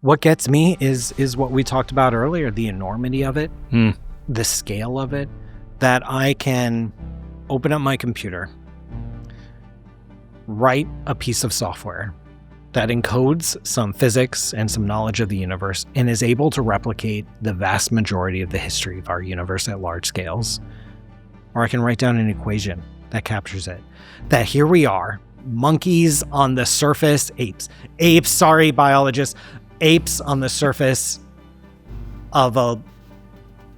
What gets me is what we talked about earlier, the enormity of it, the scale of it, that I can open up my computer, write a piece of software that encodes some physics and some knowledge of the universe and is able to replicate the vast majority of the history of our universe at large scales. Or I can write down an equation that captures it. That here we are, monkeys on the surface, apes, sorry, biologists, apes on the surface of a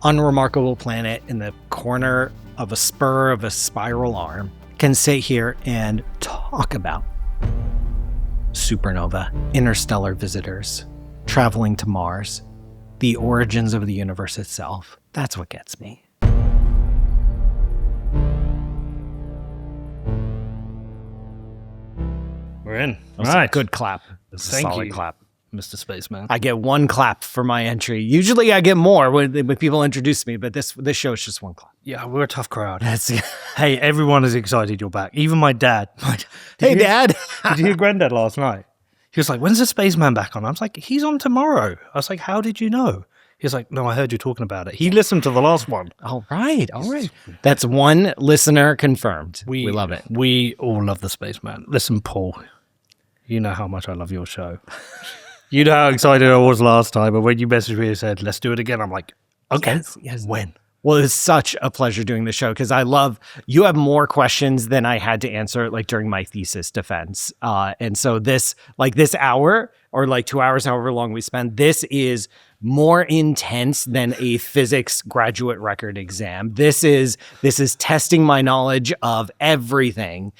unremarkable planet in the corner of a spur of a spiral arm can sit here and talk about supernova, interstellar visitors, traveling to Mars, the origins of the universe itself. That's what gets me. We're in. That's a good clap. That's a Thank solid you, clap. Mr. Spaceman. I get one clap for my entry. Usually I get more when people introduce me, but this show is just one clap. Yeah, we're a tough crowd. That's Hey, everyone is excited you're back. Even my dad. Hey, Dad. Did you hear Granddad last night? He was like, when's the Spaceman back on? I was like, he's on tomorrow. I was like, how did you know? He was like, no, I heard you talking about it. He listened to the last one. All right. That's one listener confirmed. We love it. We all love the Spaceman. Listen, Paul, you know how much I love your show. You know how excited I was last time, but when you messaged me and said, let's do it again, I'm like, okay, yes. When? Well, it's such a pleasure doing the show because you have more questions than I had to answer like during my thesis defense. And so this hour or like 2 hours, however long we spend, this is more intense than a physics graduate record exam. This is testing my knowledge of everything.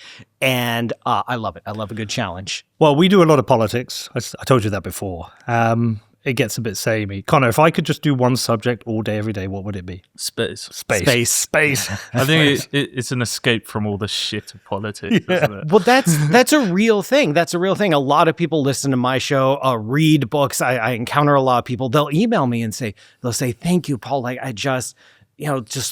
And I love it. I love a good challenge. Well, we do a lot of politics. I told you that before. It gets a bit samey. Connor, if I could just do one subject all day, every day, what would it be? Space. I I think it's an escape from all the shit of politics, isn't it? Well, that's a real thing. That's a real thing. A lot of people listen to my show, read books. I encounter a lot of people. They'll email me and they'll say, thank you, Paul. Like I just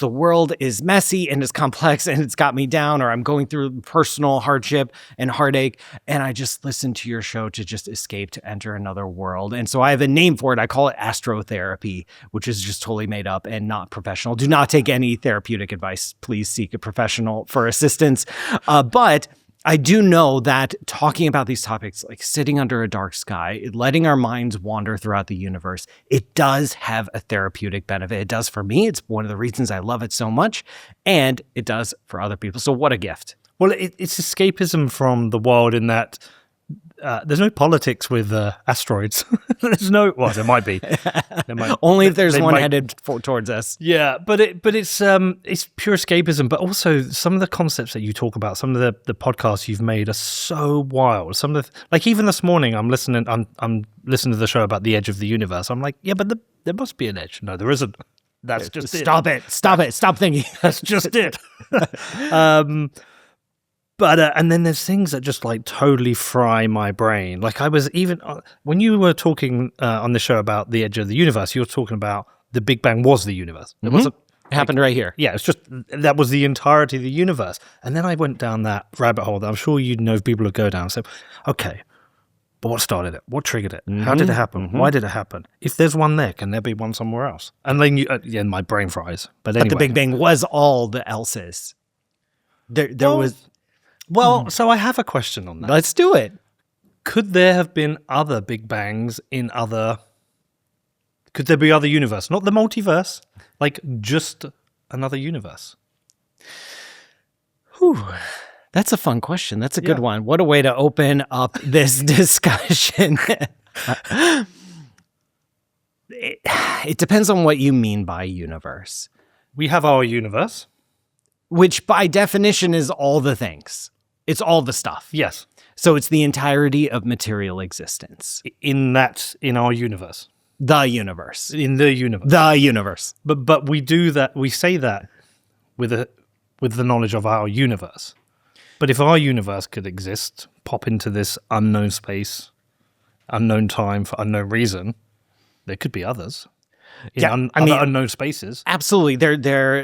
the world is messy and it's complex and it's got me down, or I'm going through personal hardship and heartache. And I just listen to your show to just escape, to enter another world. And so I have a name for it. I call it astrotherapy, which is just totally made up and not professional. Do not take any therapeutic advice. Please seek a professional for assistance. But I do know that talking about these topics, like sitting under a dark sky, letting our minds wander throughout the universe, it does have a therapeutic benefit. It does for me. It's one of the reasons I love it so much, and it does for other people. So what a gift. Well, it's escapism from the world in that there's no politics with asteroids. There might be. Only if there's one headed towards us. Yeah, but it's pure escapism. But also some of the concepts that you talk about, some of the podcasts you've made are so wild. Some of even this morning, I'm listening to the show about the edge of the universe. I'm like, yeah, but there must be an edge. No, there isn't. That's just Stop it. Stop thinking. That's just it. But and then there's things that just like totally fry my brain. Like I was even when you were talking on the show about the edge of the universe, you were talking about the Big Bang was the universe. It wasn't. It happened right here. Yeah, it's just that was the entirety of the universe. And then I went down that rabbit hole that I'm sure you know people would go down. So, okay, but what started it? What triggered it? How did it happen? Why did it happen? If there's one there, can there be one somewhere else? And then my brain fries. But anyway, But the Big Bang was all the else's. There was. Well, so I have a question on that. Let's do it. Could there have been other Big Bangs in other... Could there be other universe? Not the multiverse, like just another universe. Whew. That's a fun question. That's a good one. What a way to open up this discussion. It depends on what you mean by universe. We have our universe. Which by definition is all the things. It's all the stuff. Yes. So it's the entirety of material existence. In our universe. The universe. In the universe. The universe. But we do that, we say that with the knowledge of our universe. But if our universe could exist, pop into this unknown space, unknown time for unknown reason, there could be others. Other unknown spaces. Absolutely.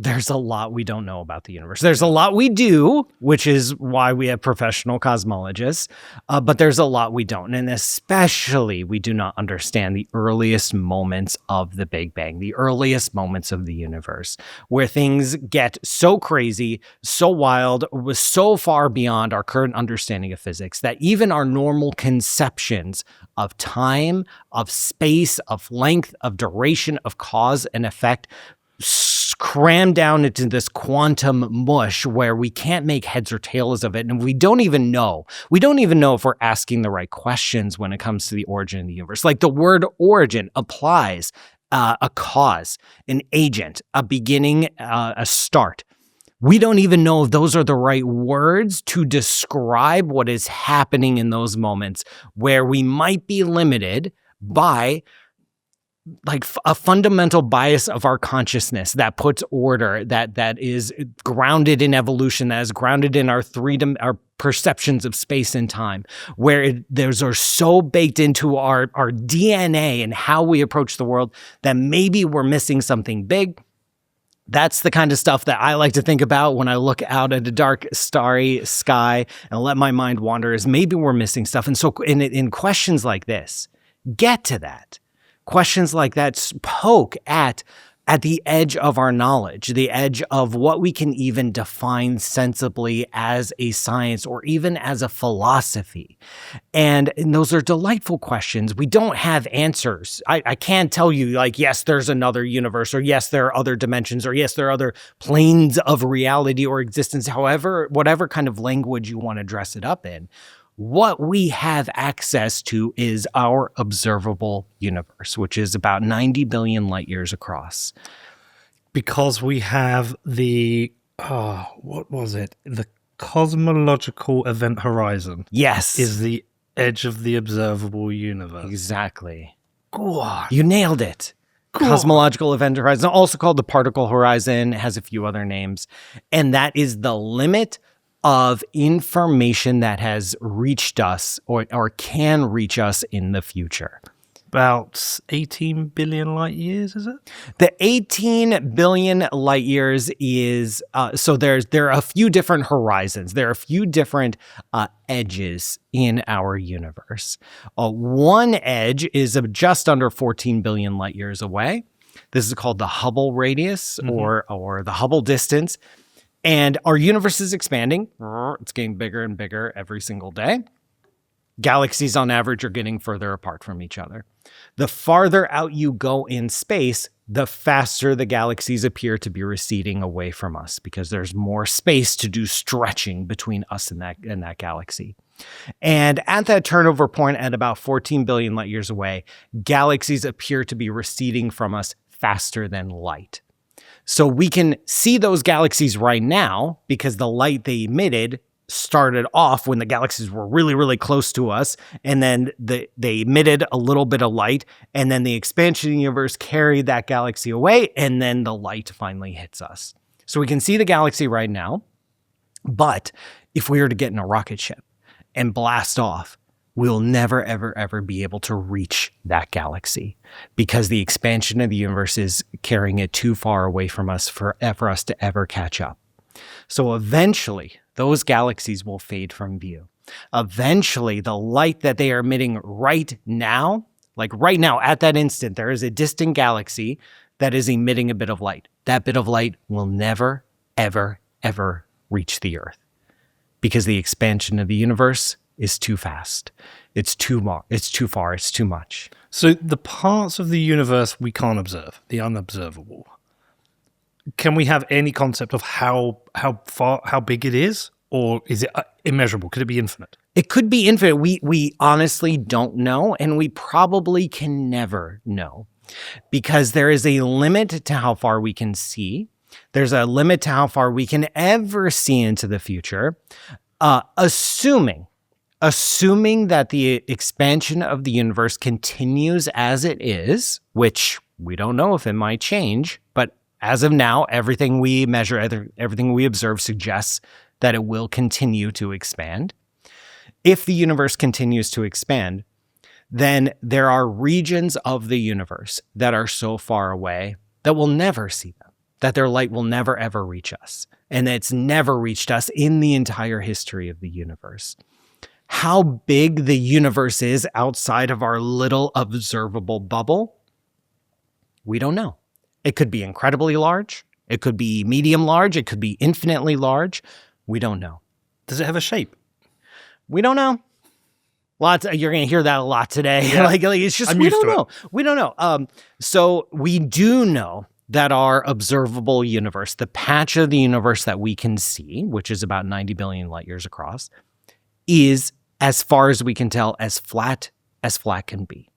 there's a lot we don't know about the universe. There's a lot we do, which is why we have professional cosmologists, but there's a lot we don't. And especially, we do not understand the earliest moments of the Big Bang, the earliest moments of the universe, where things get so crazy, so wild, was so far beyond our current understanding of physics that even our normal conceptions of time, of space, of length, of duration, of cause and effect crammed down into this quantum mush where we can't make heads or tails of it. And we don't even know if we're asking the right questions when it comes to the origin of the universe. Like the word origin applies a cause, an agent, a beginning, a start. We don't even know if those are the right words to describe what is happening in those moments where we might be limited by like a fundamental bias of our consciousness that puts order, that is grounded in evolution, that is grounded in our our perceptions of space and time, where those are so baked into our DNA and how we approach the world that maybe we're missing something big. That's the kind of stuff that I like to think about when I look out at a dark, starry sky and let my mind wander, is maybe we're missing stuff. And so in questions like this, get to that. Questions like that poke at the edge of our knowledge, the edge of what we can even define sensibly as a science or even as a philosophy. And those are delightful questions. We don't have answers. I can't tell you like, yes, there's another universe, or yes, there are other dimensions, or yes, there are other planes of reality or existence, however, whatever kind of language you want to dress it up in. What we have access to is our observable universe, which is about 90 billion light years across. Because we have the, what was it? The cosmological event horizon. Yes. Is the edge of the observable universe. Exactly. Go on. You nailed it. Cosmological event horizon, also called the particle horizon, has a few other names. And that is the limit of information that has reached us or can reach us in the future. About 18 billion light years, is it? The 18 billion light years is, so there are a few different horizons. There are a few different edges in our universe. One edge is just under 14 billion light years away. This is called the Hubble radius or the Hubble distance. And our universe is expanding. It's getting bigger and bigger every single day. Galaxies on average are getting further apart from each other. The farther out you go in space, the faster the galaxies appear to be receding away from us, because there's more space to do stretching between us and that galaxy. And at that turnover point, at about 14 billion light years away, galaxies appear to be receding from us faster than light. So we can see those galaxies right now because the light they emitted started off when the galaxies were really, really close to us, and then they emitted a little bit of light, and then the expansion of the universe carried that galaxy away, and then the light finally hits us. So we can see the galaxy right now, but if we were to get in a rocket ship and blast off, we'll never, ever, ever be able to reach that galaxy because the expansion of the universe is carrying it too far away from us for us to ever catch up. So eventually, those galaxies will fade from view. Eventually, the light that they are emitting right now, like right now, at that instant, there is a distant galaxy that is emitting a bit of light. That bit of light will never, ever, ever reach the Earth because the expansion of the universe is too fast. It's too far. It's too much. So the parts of the universe we can't observe, the unobservable, can we have any concept of how big it is? Or is it immeasurable? Could it be infinite? It could be infinite. We honestly don't know, and we probably can never know because there is a limit to how far we can see. There's a limit to how far we can ever see into the future, assuming that the expansion of the universe continues as it is, which we don't know if it might change, but as of now, everything we measure, everything we observe suggests that it will continue to expand. If the universe continues to expand, then there are regions of the universe that are so far away that we'll never see them. that their light will never, ever reach us. And it's never reached us in the entire history of the universe. How big the universe is outside of our little observable bubble, we don't know. It could be incredibly large. It could be medium large. It could be infinitely large. We don't know. Does it have a shape? We don't know. You're going to hear that a lot today. Yeah. like it's just, we don't know. We don't know. So we do know that our observable universe, the patch of the universe that we can see, which is about 90 billion light years across, is, as far as we can tell, as flat can be.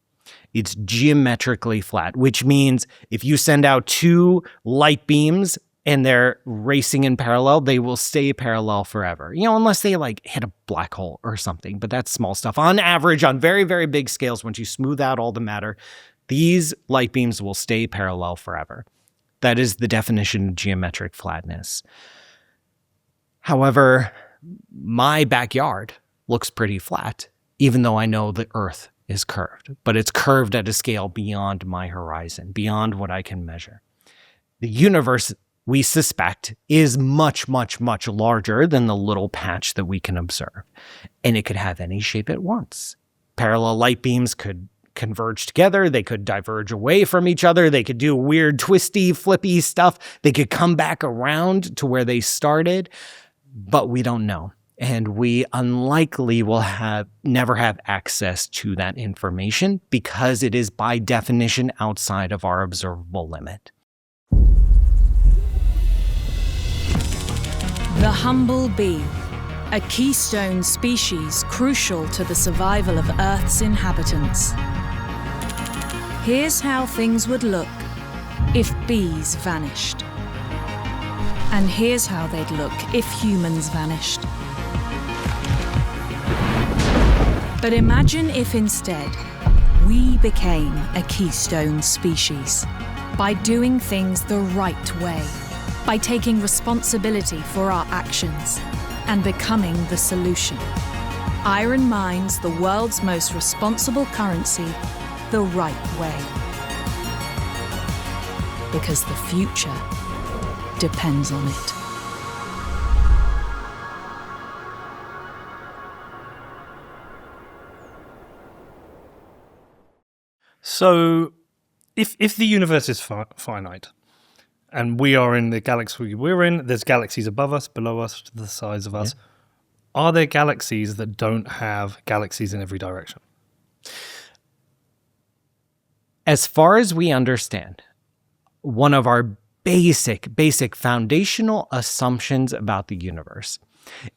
It's geometrically flat, which means if you send out two light beams and they're racing in parallel, they will stay parallel forever. Unless they hit a black hole or something, but that's small stuff. On average, on very, very big scales, once you smooth out all the matter, these light beams will stay parallel forever. That is the definition of geometric flatness. However, my backyard looks pretty flat, even though I know the Earth is curved, but it's curved at a scale beyond my horizon, beyond what I can measure. The universe, we suspect, is much, much, much larger than the little patch that we can observe. And it could have any shape it wants. Parallel light beams could converge together. They could diverge away from each other. They could do weird, twisty, flippy stuff. They could come back around to where they started, but we don't know. And we unlikely will never have access to that information because it is by definition outside of our observable limit. The humble bee, a keystone species crucial to the survival of Earth's inhabitants. Here's how things would look if bees vanished. And here's how they'd look if humans vanished. But imagine if instead we became a keystone species by doing things the right way, by taking responsibility for our actions and becoming the solution. Iron mines the world's most responsible currency the right way. Because the future depends on it. So, if the universe is finite, and we are in the galaxy we're in, there's galaxies above us, below us, to the sides of us. Yeah. Are there galaxies that don't have galaxies in every direction? As far as we understand, one of our basic foundational assumptions about the universe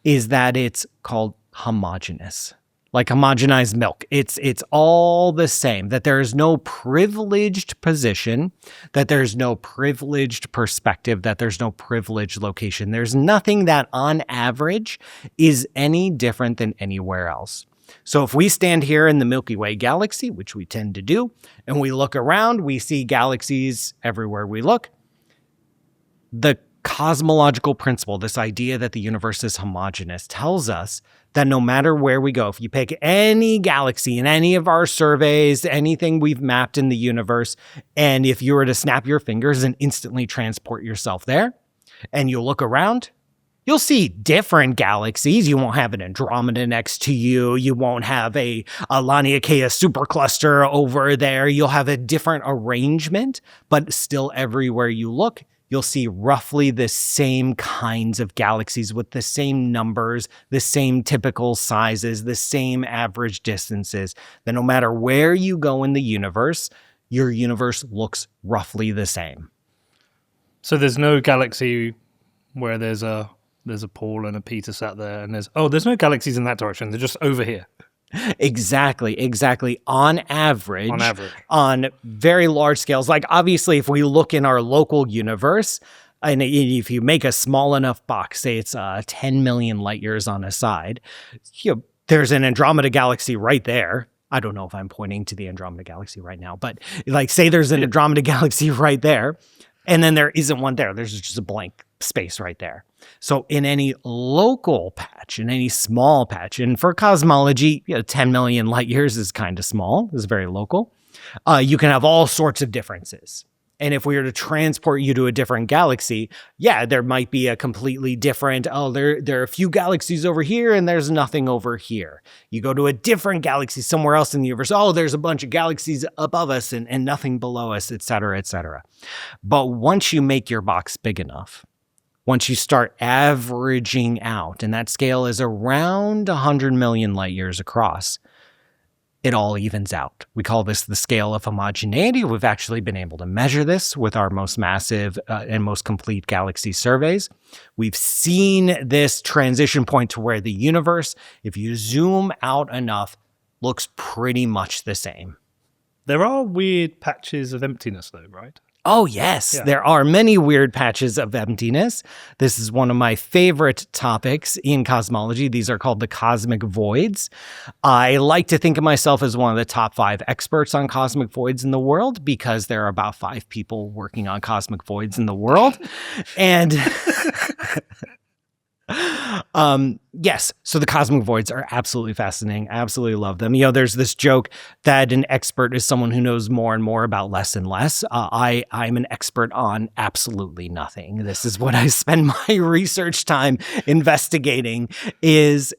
is that it's called homogeneous. Like homogenized milk. It's all the same, that there is no privileged position, that there's no privileged perspective, that there's no privileged location. There's nothing that on average is any different than anywhere else. So if we stand here in the Milky Way galaxy, which we tend to do, and we look around, we see galaxies everywhere we look. The cosmological principle, this idea that the universe is homogeneous, tells us that no matter where we go, if you pick any galaxy in any of our surveys, anything we've mapped in the universe, and if you were to snap your fingers and instantly transport yourself there, and you look around, you'll see different galaxies. You won't have an Andromeda next to you. You won't have a Laniakea supercluster over there. You'll have a different arrangement, but still everywhere you look, you'll see roughly the same kinds of galaxies with the same numbers, the same typical sizes, the same average distances. That no matter where you go in the universe, your universe looks roughly the same. So there's no galaxy where there's a Paul and a Peter sat there and there's no galaxies in that direction. They're just over here. Exactly. On average, on very large scales, like obviously if we look in our local universe, and if you make a small enough box, say it's 10 million light years on a side, there's an Andromeda galaxy right there. I don't know if I'm pointing to the Andromeda galaxy right now, but say there's an Andromeda galaxy right there, and then there isn't one there. There's just a blank space right there. So in any local patch, in any small patch, and for cosmology, 10 million light years is kind of small, is very local. You can have all sorts of differences. And if we were to transport you to a different galaxy, yeah, there might be a completely different, there are a few galaxies over here and there's nothing over here. You go to a different galaxy somewhere else in the universe, there's a bunch of galaxies above us and nothing below us, et cetera, et cetera. But once you make your box big enough, once you start averaging out, and that scale is around 100 million light years across, it all evens out. We call this the scale of homogeneity. We've actually been able to measure this with our most massive and most complete galaxy surveys. We've seen this transition point to where the universe, if you zoom out enough, looks pretty much the same. There are weird patches of emptiness, though, right? Oh, yes. Yeah. There are many weird patches of emptiness. This is one of my favorite topics in cosmology. These are called the cosmic voids. I like to think of myself as one of the top 5 experts on cosmic voids in the world because there are about 5 people working on cosmic voids in the world. And yes, so the cosmic voids are absolutely fascinating. I absolutely love them. There's this joke that an expert is someone who knows more and more about less and less. I'm an expert on absolutely nothing. This is what I spend my research time investigating is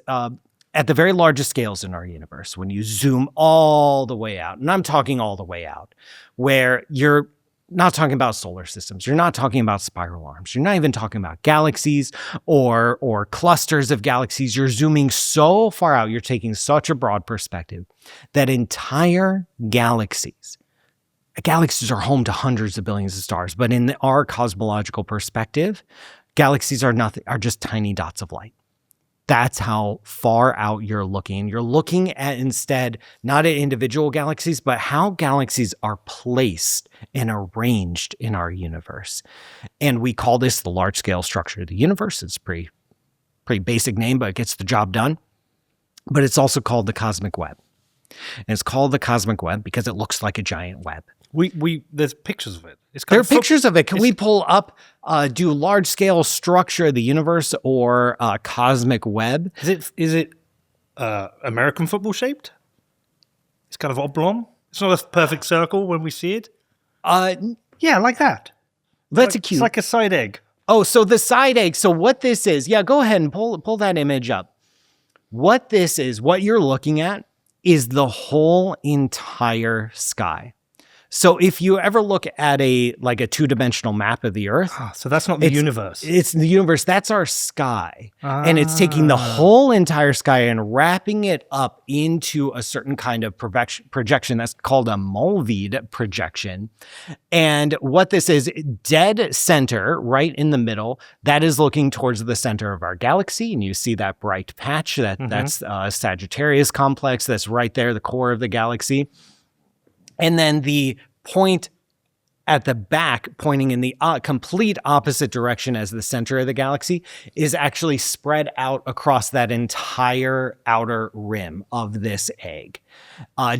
at the very largest scales in our universe, when you zoom all the way out, and I'm talking all the way out, where you're not talking about solar systems. You're not talking about spiral arms. You're not even talking about galaxies or clusters of galaxies. You're zooming so far out. You're taking such a broad perspective that entire galaxies are home to hundreds of billions of stars. But in our cosmological perspective, galaxies are just tiny dots of light. That's how far out you're looking. You're looking at instead, not at individual galaxies, but how galaxies are placed and arranged in our universe. And we call this the large scale structure of the universe. It's a pretty basic name, but it gets the job done. But it's also called the cosmic web. And it's called the cosmic web because it looks like a giant web. There's pictures of it. There are pictures of it. Can we pull up, do large scale structure of the universe or cosmic web? Is it American football shaped? It's kind of oblong. It's not a perfect circle when we see it. Yeah, like that. That's a cute. It's like a side egg. Oh, so the side egg. So what this is, go ahead and pull that image up. What this is, what you're looking at is the whole entire sky. So if you ever look at a 2-dimensional map of the Earth. So that's not the universe. It's the universe. That's our sky. And it's taking the whole entire sky and wrapping it up into a certain kind of projection that's called a Mulvide projection. And what this is, dead center, right in the middle, that is looking towards the center of our galaxy. And you see that bright patch, that's Sagittarius complex. That's right there, the core of the galaxy. And then the point at the back, pointing in the complete opposite direction as the center of the galaxy, is actually spread out across that entire outer rim of this egg.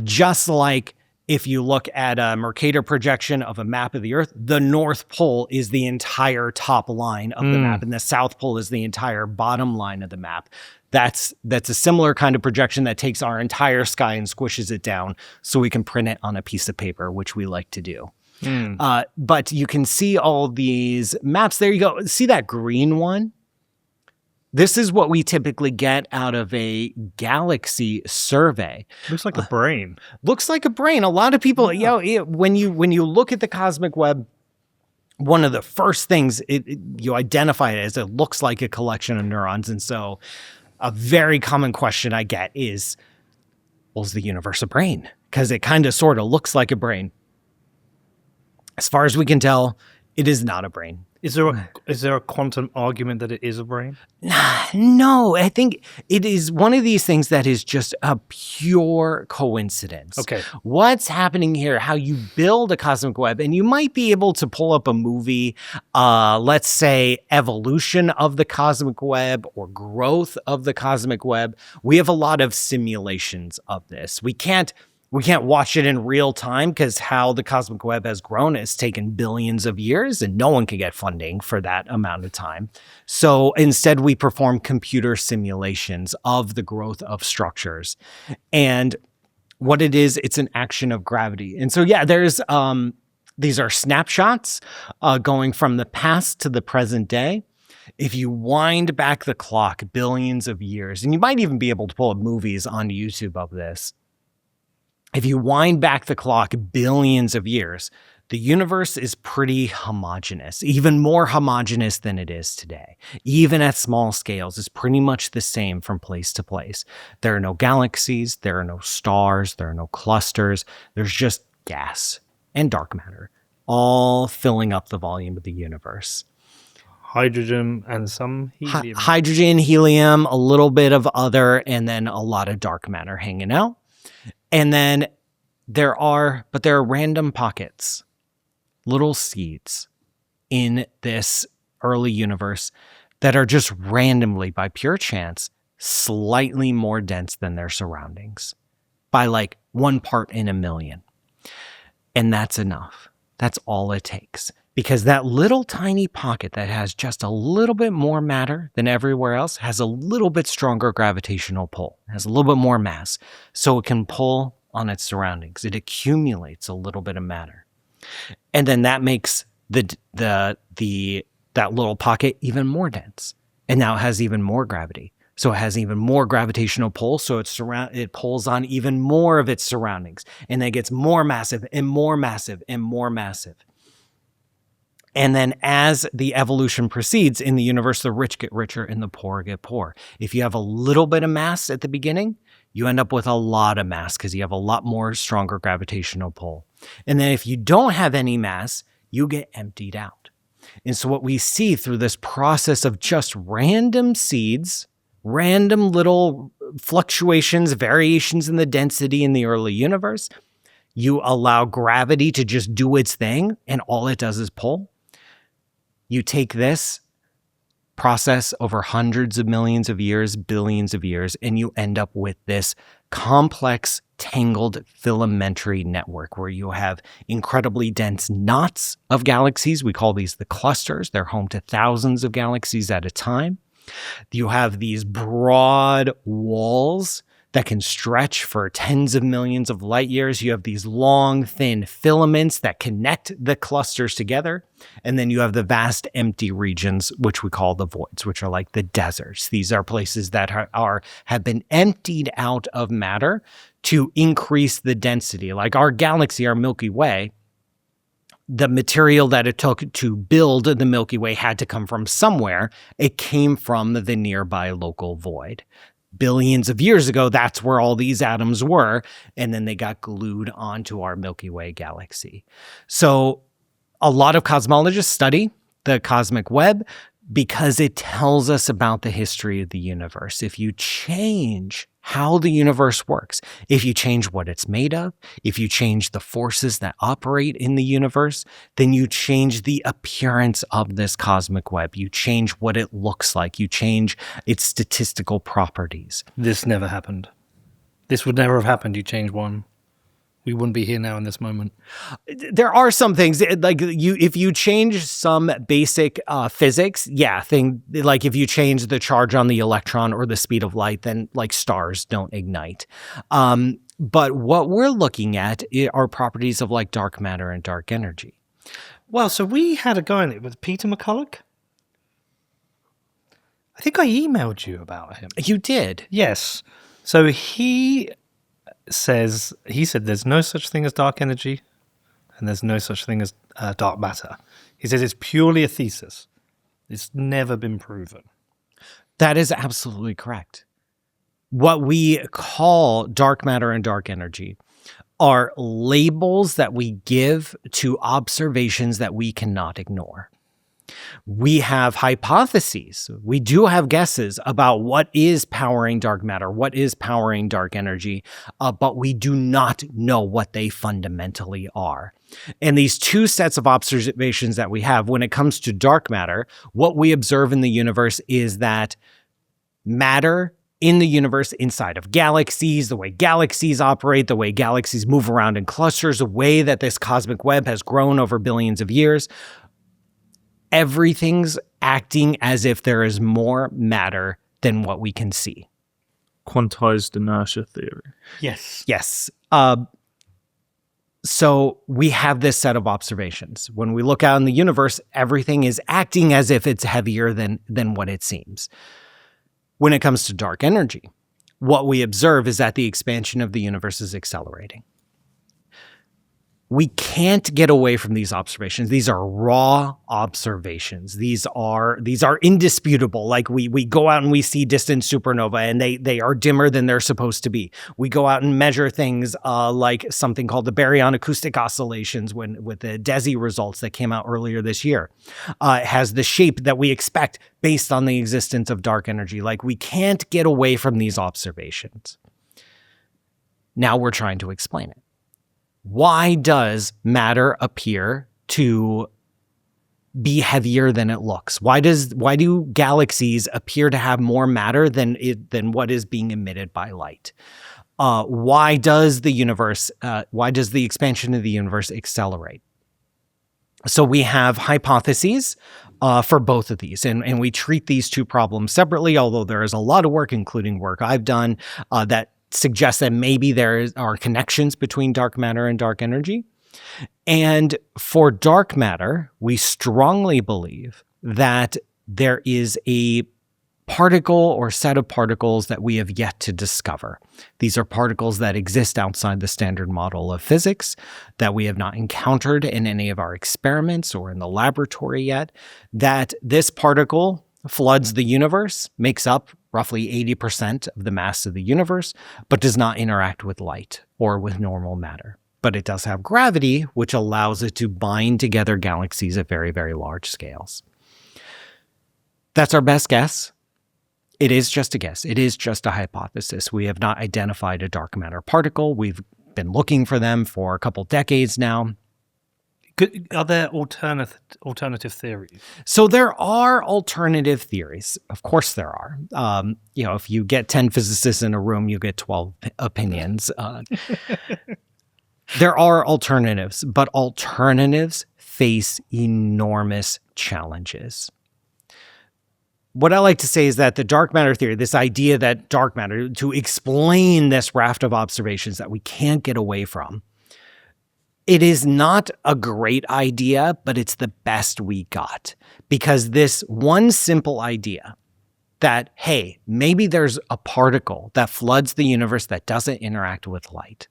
Just like if you look at a Mercator projection of a map of the Earth, the North Pole is the entire top line of the map, and the South Pole is the entire bottom line of the map. That's a similar kind of projection that takes our entire sky and squishes it down so we can print it on a piece of paper, which we like to do. But you can see all these maps. There you go. See that green one? This is what we typically get out of a galaxy survey. Looks like a brain. Looks like a brain. A lot of people, when you look at the cosmic web, one of the first things you identify it as, it looks like a collection of neurons. And so a very common question I get is the universe a brain? Because it kind of sort of looks like a brain. As far as we can tell, it is not a brain. Is there a quantum argument that it is a brain? No, I think it is one of these things that is just a pure coincidence. Okay. What's happening here, how you build a cosmic web, and you might be able to pull up a movie, let's say evolution of the cosmic web or growth of the cosmic web. We have a lot of simulations of this. We can't watch it in real time because how the cosmic web has grown has taken billions of years and no one can get funding for that amount of time. So instead we perform computer simulations of the growth of structures. And what it is, it's an action of gravity. And so, there's These are snapshots going from the past to the present day. If you wind back the clock billions of years, and you might even be able to pull up movies on YouTube of this. If you wind back the clock billions of years, the universe is pretty homogeneous, even more homogeneous than it is today. Even at small scales, it's pretty much the same from place to place. There are no galaxies, there are no stars, there are no clusters. There's just gas and dark matter, all filling up the volume of the universe. Hydrogen and some helium. Hydrogen, helium, a little bit of other, and then a lot of dark matter hanging out. And then there are random pockets, little seeds in this early universe that are just randomly, by pure chance, slightly more dense than their surroundings by like 1 part in a million. And that's enough. That's all it takes. Because that little tiny pocket that has just a little bit more matter than everywhere else has a little bit stronger gravitational pull, has a little bit more mass, so it can pull on its surroundings. It accumulates a little bit of matter. And then that makes that little pocket even more dense. And now it has even more gravity. So it has even more gravitational pull, so it pulls on even more of its surroundings. And then it gets more massive and more massive and more massive. And then as the evolution proceeds in the universe, the rich get richer and the poor get poor. If you have a little bit of mass at the beginning, you end up with a lot of mass because you have a lot more stronger gravitational pull. And then if you don't have any mass, you get emptied out. And so what we see through this process of just random seeds, random little fluctuations, variations in the density in the early universe, you allow gravity to just do its thing, and all it does is pull. You take this process over hundreds of millions of years, billions of years, and you end up with this complex, tangled filamentary network where you have incredibly dense knots of galaxies. We call these the clusters. They're home to thousands of galaxies at a time. You have these broad walls that can stretch for tens of millions of light years. You have these long, thin filaments that connect the clusters together. And then you have the vast empty regions, which we call the voids, which are like the deserts. These are places that have been emptied out of matter to increase the density. Like our galaxy, our Milky Way, the material that it took to build the Milky Way had to come from somewhere. It came from the nearby local void. Billions of years ago, that's where all these atoms were, and then they got glued onto our Milky Way galaxy. So a lot of cosmologists study the cosmic web because it tells us about the history of the universe. If you change how the universe works, if you change what it's made of, if you change the forces that operate in the universe, then you change the appearance of this cosmic web. You change what it looks like. You change its statistical properties. This never happened. This would never have happened. You change one. We wouldn't be here now in this moment. There are some things like if you change some basic physics, like if you change the charge on the electron or the speed of light, then like stars don't ignite. But what we're looking at are properties of like dark matter and dark energy. Well, so we had a guy in it with Peter McCulloch. I think I emailed you about him. You did? Yes. So he said there's no such thing as dark energy and there's no such thing as dark matter. He says it's purely a thesis. It's never been proven. That is absolutely correct. What we call dark matter and dark energy are labels that we give to observations that we cannot ignore. We have hypotheses. We do have guesses about what is powering dark matter, what is powering dark energy, but we do not know what they fundamentally are. And these two sets of observations that we have when it comes to dark matter, what we observe in the universe is that matter in the universe inside of galaxies, the way galaxies operate, the way galaxies move around in clusters, the way that this cosmic web has grown over billions of years, everything's acting as if there is more matter than what we can see. Quantized inertia theory. Yes. Yes. So we have this set of observations. When we look out in the universe, everything is acting as if it's heavier than what it seems. When it comes to dark energy, what we observe is that the expansion of the universe is accelerating. We can't get away from these observations. These are raw observations. These are indisputable. Like we go out and we see distant supernova and they are dimmer than they're supposed to be. We go out and measure things like something called the baryon acoustic oscillations with the DESI results that came out earlier this year. It has the shape that we expect based on the existence of dark energy. Like we can't get away from these observations. Now we're trying to explain it. Why does matter appear to be heavier than it looks? Why do galaxies appear to have more matter than what is being emitted by light? Why does the expansion of the universe accelerate? So we have hypotheses for both of these, and we treat these two problems separately, although there is a lot of work, including work I've done, that suggests that maybe there are connections between dark matter and dark energy. And for dark matter, we strongly believe that there is a particle or set of particles that we have yet to discover. These are particles that exist outside the standard model of physics that we have not encountered in any of our experiments or in the laboratory yet, that this particle floods the universe, makes up roughly 80% of the mass of the universe, but does not interact with light or with normal matter. But it does have gravity, which allows it to bind together galaxies at very, very large scales. That's our best guess. It is just a guess. It is just a hypothesis. We have not identified a dark matter particle. We've been looking for them for a couple decades now. Are there alternative theories? So there are alternative theories. Of course there are. If you get 10 physicists in a room, you get 12 opinions. There are alternatives, but alternatives face enormous challenges. What I like to say is that the dark matter theory, this idea that dark matter, to explain this raft of observations that we can't get away from, it is not a great idea, but it's the best we got. Because this one simple idea that, hey, maybe there's a particle that floods the universe that doesn't interact with light.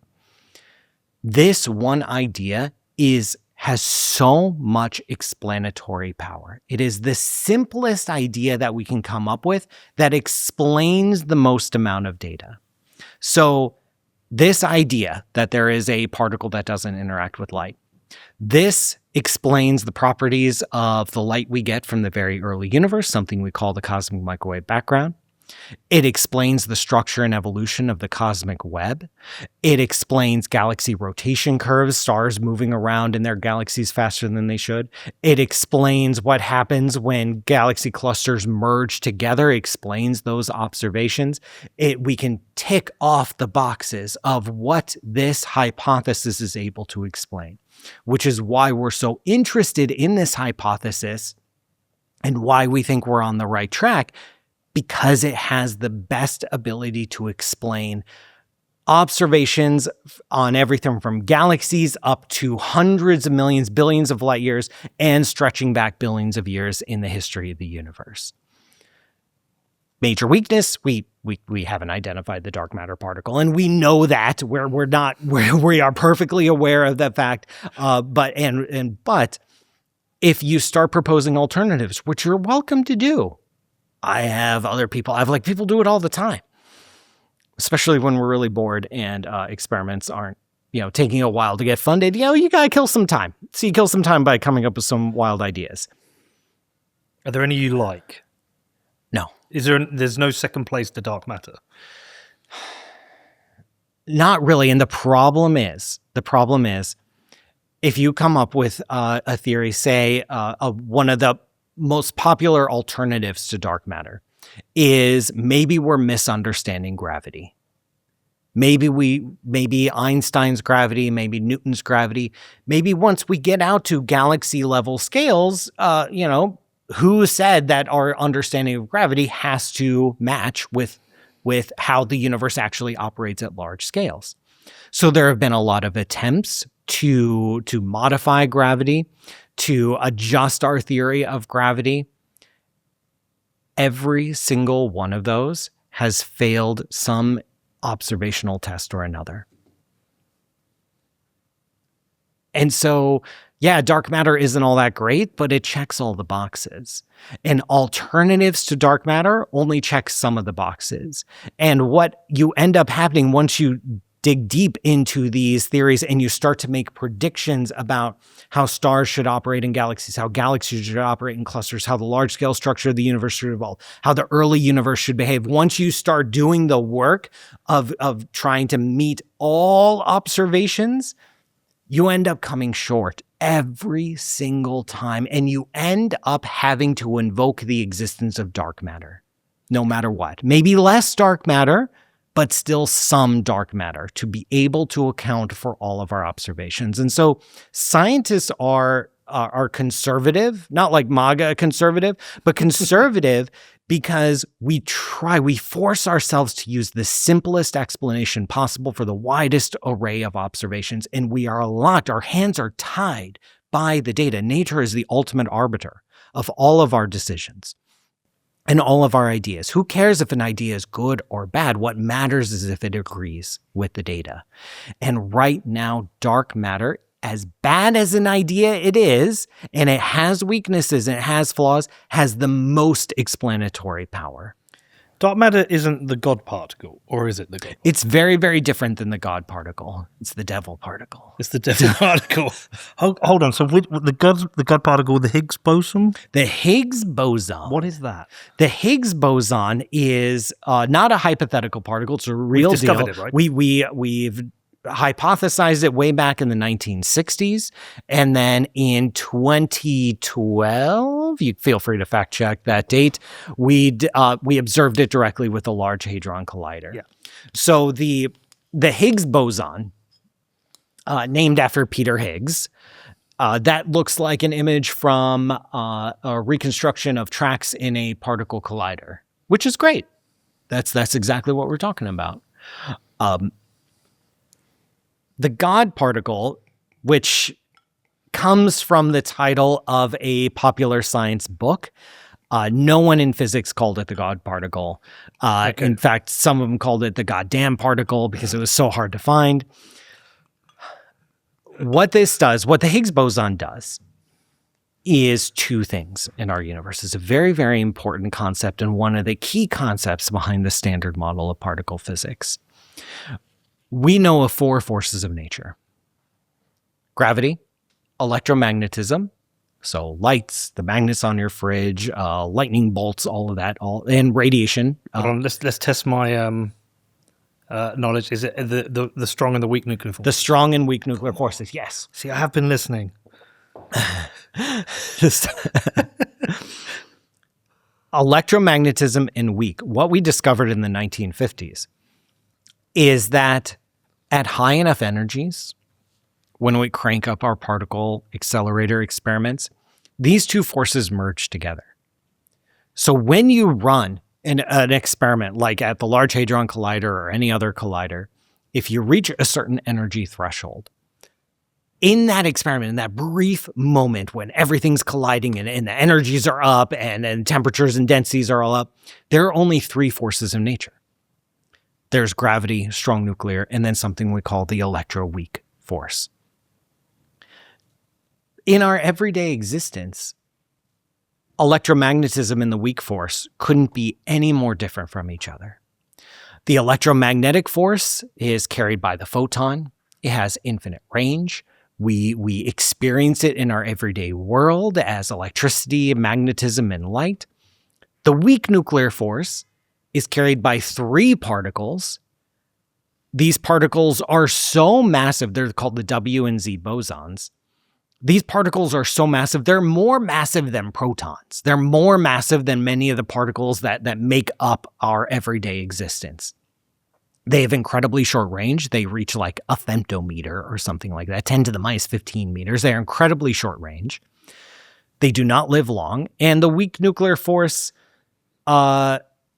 This one idea has so much explanatory power. It is the simplest idea that we can come up with that explains the most amount of data. So this idea that there is a particle that doesn't interact with light, this explains the properties of the light we get from the very early universe, something we call the cosmic microwave background. It explains the structure and evolution of the cosmic web. It explains galaxy rotation curves, stars moving around in their galaxies faster than they should. It explains what happens when galaxy clusters merge together. It explains those observations. We can tick off the boxes of what this hypothesis is able to explain, which is why we're so interested in this hypothesis and why we think we're on the right track, because it has the best ability to explain observations on everything from galaxies up to hundreds of millions, billions of light years, and stretching back billions of years in the history of the universe. Major weakness, we haven't identified the dark matter particle, and we know that we are perfectly aware of that fact. But if you start proposing alternatives, which you're welcome to do, I have people do it all the time, especially when we're really bored and experiments aren't, taking a while to get funded. You got to kill some time. So you kill some time by coming up with some wild ideas. Are there any you like? No. There's no second place to dark matter? Not really. And the problem is, if you come up with a theory, say one of the most popular alternatives to dark matter is maybe we're misunderstanding gravity. Maybe Einstein's gravity, maybe Newton's gravity. Maybe once we get out to galaxy level scales, who said that our understanding of gravity has to match with how the universe actually operates at large scales? So there have been a lot of attempts to modify gravity, to adjust our theory of gravity. Every single one of those has failed some observational test or another. And so, yeah, dark matter isn't all that great, but it checks all the boxes. And alternatives to dark matter only check some of the boxes. And what you end up happening once you dig deep into these theories and you start to make predictions about how stars should operate in galaxies, how galaxies should operate in clusters, how the large-scale structure of the universe should evolve, how the early universe should behave. Once you start doing the work of trying to meet all observations, you end up coming short every single time, and you end up having to invoke the existence of dark matter, no matter what. Maybe less dark matter, but still some dark matter to be able to account for all of our observations. And so scientists are conservative, not like MAGA conservative, but conservative because we force ourselves to use the simplest explanation possible for the widest array of observations, and we are locked, our hands are tied by the data. Nature is the ultimate arbiter of all of our decisions and all of our ideas. Who cares if an idea is good or bad? What matters is if it agrees with the data. And right now, dark matter, as bad as an idea it is, and it has weaknesses and it has flaws, has the most explanatory power. Dark matter isn't the God particle, or is it the God particle? It's very, very different than the God particle. It's the devil particle. It's the devil particle. Hold on. So the God particle, the Higgs boson? The Higgs boson. What is that? The Higgs boson is not a hypothetical particle. It's a real We've discovered deal. it, right? We've hypothesized it way back in the 1960s. And then in 2012, you feel free to fact check that date, we observed it directly with the Large Hadron Collider. Yeah. So the Higgs boson, named after Peter Higgs, that looks like an image from a reconstruction of tracks in a particle collider, which is great. That's exactly what we're talking about. The God particle, which comes from the title of a popular science book, no one in physics called it the God particle. Okay. In fact, some of them called it the goddamn particle because it was so hard to find. What the Higgs boson does, is two things in our universe. It's a very, very important concept and one of the key concepts behind the standard model of particle physics. We know of four forces of nature: gravity, electromagnetism, so lights, the magnets on your fridge, lightning bolts, all of that, and radiation. Hold on, let's test my knowledge. Is it the strong and the weak nuclear force? The strong and weak nuclear forces, yes. See, I have been listening. Electromagnetism and weak. What we discovered in the 1950s is that at high enough energies, when we crank up our particle accelerator experiments, these two forces merge together. So when you run an experiment like at the Large Hadron Collider or any other collider, if you reach a certain energy threshold, in that experiment, in that brief moment when everything's colliding and the energies are up and temperatures and densities are all up, there are only three forces of nature. There's gravity, strong nuclear, and then something we call the electroweak force. In our everyday existence, electromagnetism and the weak force couldn't be any more different from each other. The electromagnetic force is carried by the photon. It has infinite range. We experience it in our everyday world as electricity, magnetism, and light. The weak nuclear force is carried by three particles. These particles are so massive, they're called the W and Z bosons. These particles are so massive, they're more massive than protons. They're more massive than many of the particles that make up our everyday existence. They have incredibly short range. They reach like a femtometer or something like that, 10 to the minus 15 meters. They're incredibly short range. They do not live long. And the weak nuclear force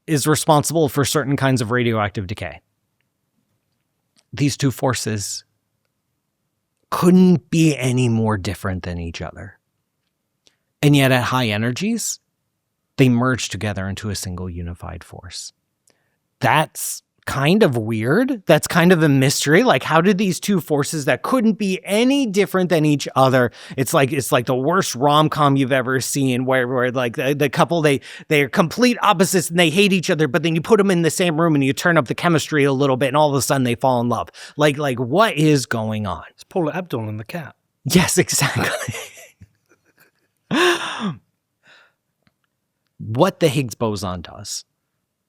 is responsible for certain kinds of radioactive decay. These two forces couldn't be any more different than each other. And yet at high energies, they merge together into a single unified force. That's kind of weird. That's kind of a mystery. Like, how did these two forces that couldn't be any different than each other? It's like the worst rom-com you've ever seen, where like the couple, they're complete opposites and they hate each other, but then you put them in the same room and you turn up the chemistry a little bit and all of a sudden they fall in love. Like what is going on? It's Paula Abdul and the cat. Yes, exactly. What the Higgs boson does,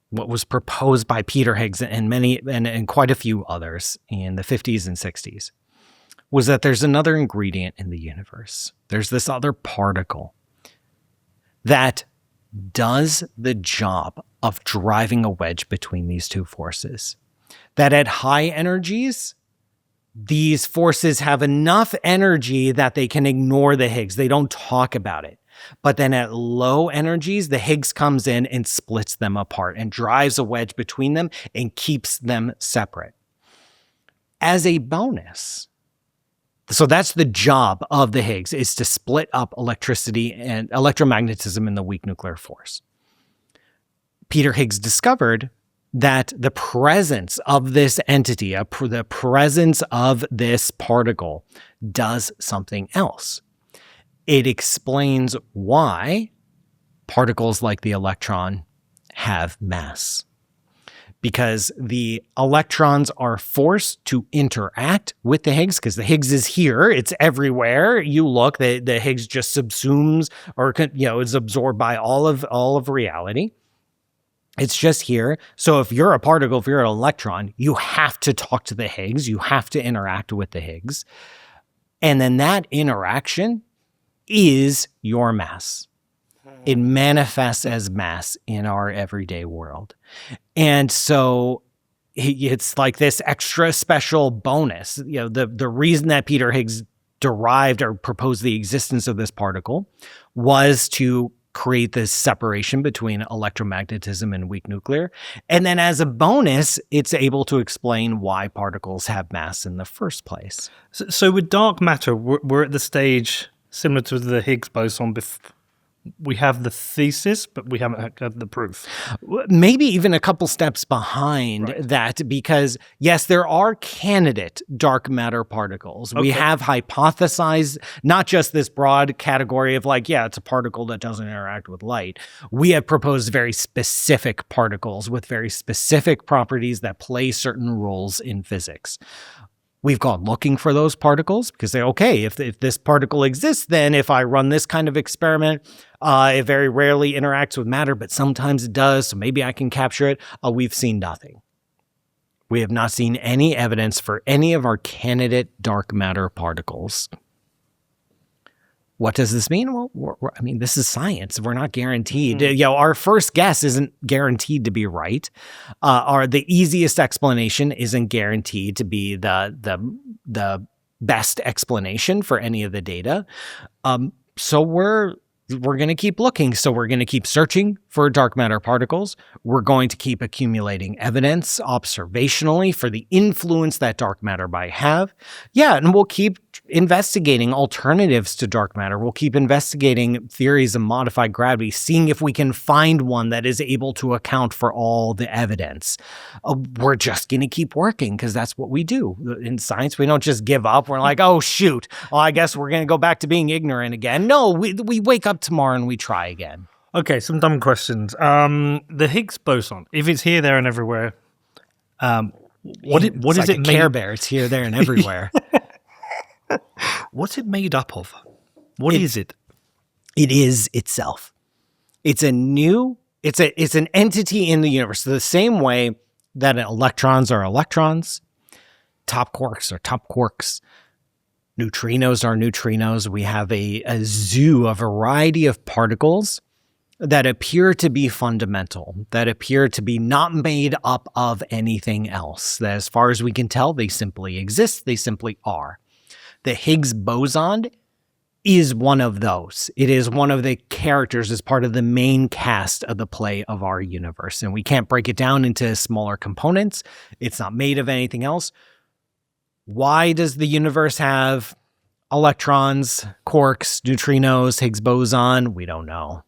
what was proposed by Peter Higgs and quite a few others in the 50s and 60s, was that there's another ingredient in the universe. There's this other particle that does the job of driving a wedge between these two forces. That at high energies, these forces have enough energy that they can ignore the Higgs. They don't talk about it. But then at low energies, the Higgs comes in and splits them apart and drives a wedge between them and keeps them separate. As a bonus, so that's the job of the Higgs, is to split up electricity and electromagnetism in the weak nuclear force. Peter Higgs discovered that the presence of this entity, the presence of this particle, does something else. It explains why particles like the electron have mass. Because the electrons are forced to interact with the Higgs, because the Higgs is here, it's everywhere. You look, the Higgs just subsumes or is absorbed by all of reality. It's just here. So if you're a particle, if you're an electron, you have to talk to the Higgs, you have to interact with the Higgs. And then that interaction is your mass. It manifests as mass in our everyday world. And so it's like this extra special bonus. The reason that Peter Higgs derived or proposed the existence of this particle was to create this separation between electromagnetism and weak nuclear. And then as a bonus, it's able to explain why particles have mass in the first place. So with dark matter, we're at the stage similar to the Higgs boson. We have the thesis, but we haven't had the proof. Maybe even a couple steps behind that, because yes, there are candidate dark matter particles. Okay. We have hypothesized not just this broad category of it's a particle that doesn't interact with light. We have proposed very specific particles with very specific properties that play certain roles in physics. We've gone looking for those particles because if this particle exists, then if I run this kind of experiment, it very rarely interacts with matter, but sometimes it does, so maybe I can capture it. We've seen nothing. We have not seen any evidence for any of our candidate dark matter particles. What does this mean? Well, this is science. We're not guaranteed. Our first guess isn't guaranteed to be right. The easiest explanation isn't guaranteed to be the best explanation for any of the data. So we're going to keep looking. So we're going to keep searching for dark matter particles. We're going to keep accumulating evidence observationally for the influence that dark matter might have. And we'll keep investigating alternatives to dark matter. We'll keep investigating theories of modified gravity, seeing if we can find one that is able to account for all the evidence. We're just going to keep working because that's what we do. In science, we don't just give up. We're like, oh, shoot. Well, I guess we're going to go back to being ignorant again. No, we wake up tomorrow and we try again. Okay, some dumb questions. The Higgs boson, if it's here, there, and everywhere, what is it? Care Bear. It's here, there, and everywhere. What's it made up of? What is it? It is itself. It's an entity in the universe. So the same way that electrons are electrons, top quarks are top quarks, neutrinos are neutrinos. We have a variety of particles that appear to be fundamental, that appear to be not made up of anything else. That as far as we can tell, they simply exist, they simply are. The Higgs boson is one of those. It is one of the characters as part of the main cast of the play of our universe. And we can't break it down into smaller components. It's not made of anything else. Why does the universe have electrons, quarks, neutrinos, Higgs boson? We don't know.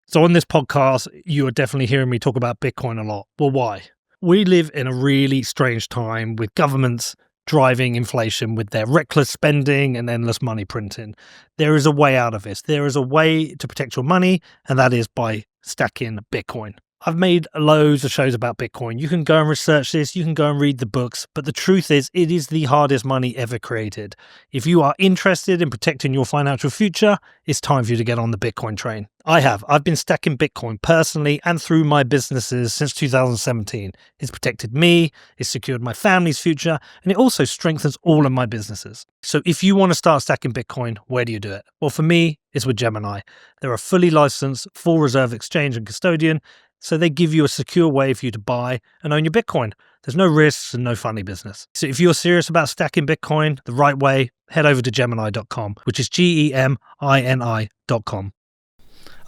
So on this podcast, you are definitely hearing me talk about Bitcoin a lot. Well, why? We live in a really strange time with governments driving inflation with their reckless spending and endless money printing. There is a way out of this. There is a way to protect your money, and that is by stacking Bitcoin. I've made loads of shows about Bitcoin. You can go and research this. You can go and read the books. But the truth is, it is the hardest money ever created. If you are interested in protecting your financial future, it's time for you to get on the Bitcoin train. I've been stacking Bitcoin personally and through my businesses since 2017. It's protected me, it's secured my family's future, and it also strengthens all of my businesses. So if you want to start stacking Bitcoin, where do you do it? Well, for me, it's with Gemini. They're a fully licensed, full reserve exchange and custodian, so they give you a secure way for you to buy and own your Bitcoin. There's no risks and no funny business. So if you're serious about stacking Bitcoin the right way, head over to Gemini.com, which is GEMINI.com.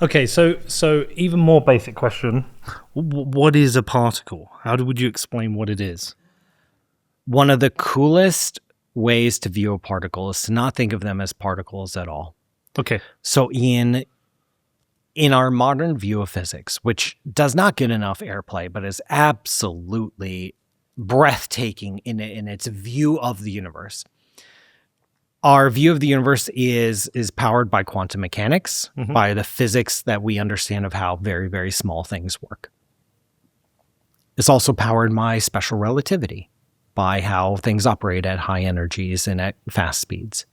Okay, so even more basic question. What is a particle? How would you explain what it is? One of the coolest ways to view a particle is to not think of them as particles at all. Okay. So in our modern view of physics, which does not get enough airplay, but is absolutely breathtaking in its view of the universe, our view of the universe is powered by quantum mechanics, by the physics that we understand of how very, very small things work. It's also powered by special relativity, by how things operate at high energies and at fast speeds.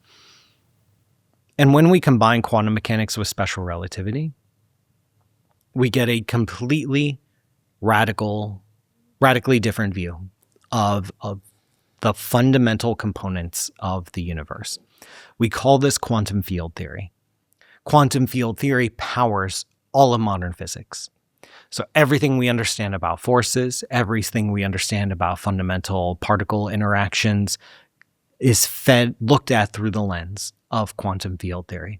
And when we combine quantum mechanics with special relativity, we get a completely radically different view of the fundamental components of the universe. We call this quantum field theory. Quantum field theory powers all of modern physics. So everything we understand about forces, everything we understand about fundamental particle interactions is looked at through the lens of quantum field theory.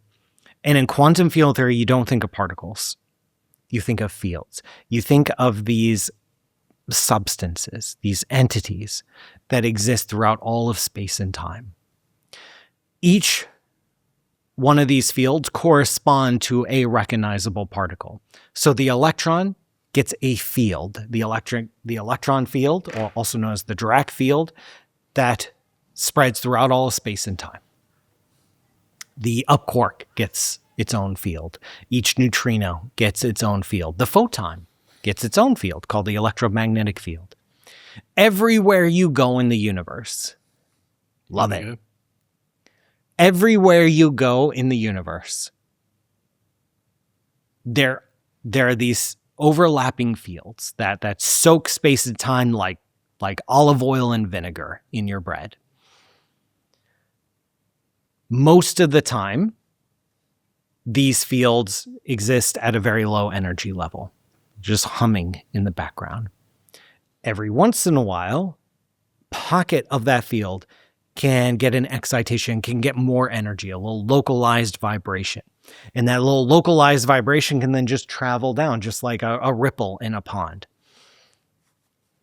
And in quantum field theory, you don't think of particles. You think of fields. You think of these substances, these entities that exist throughout all of space and time. Each one of these fields correspond to a recognizable particle. So the electron gets a field, the electron field, or also known as the Dirac field, that spreads throughout all of space and time. The up quark gets its own field. Each neutrino gets its own field. The photon gets its own field called the electromagnetic field. Everywhere you go in the universe, love it. Everywhere you go in the universe, there are these overlapping fields that soak space and time like olive oil and vinegar in your bread. Most of the time, these fields exist at a very low energy level, just humming in the background. Every once in a while, pocket of that field can get an excitation, can get more energy, a little localized vibration. And that little localized vibration can then just travel down, just like a ripple in a pond.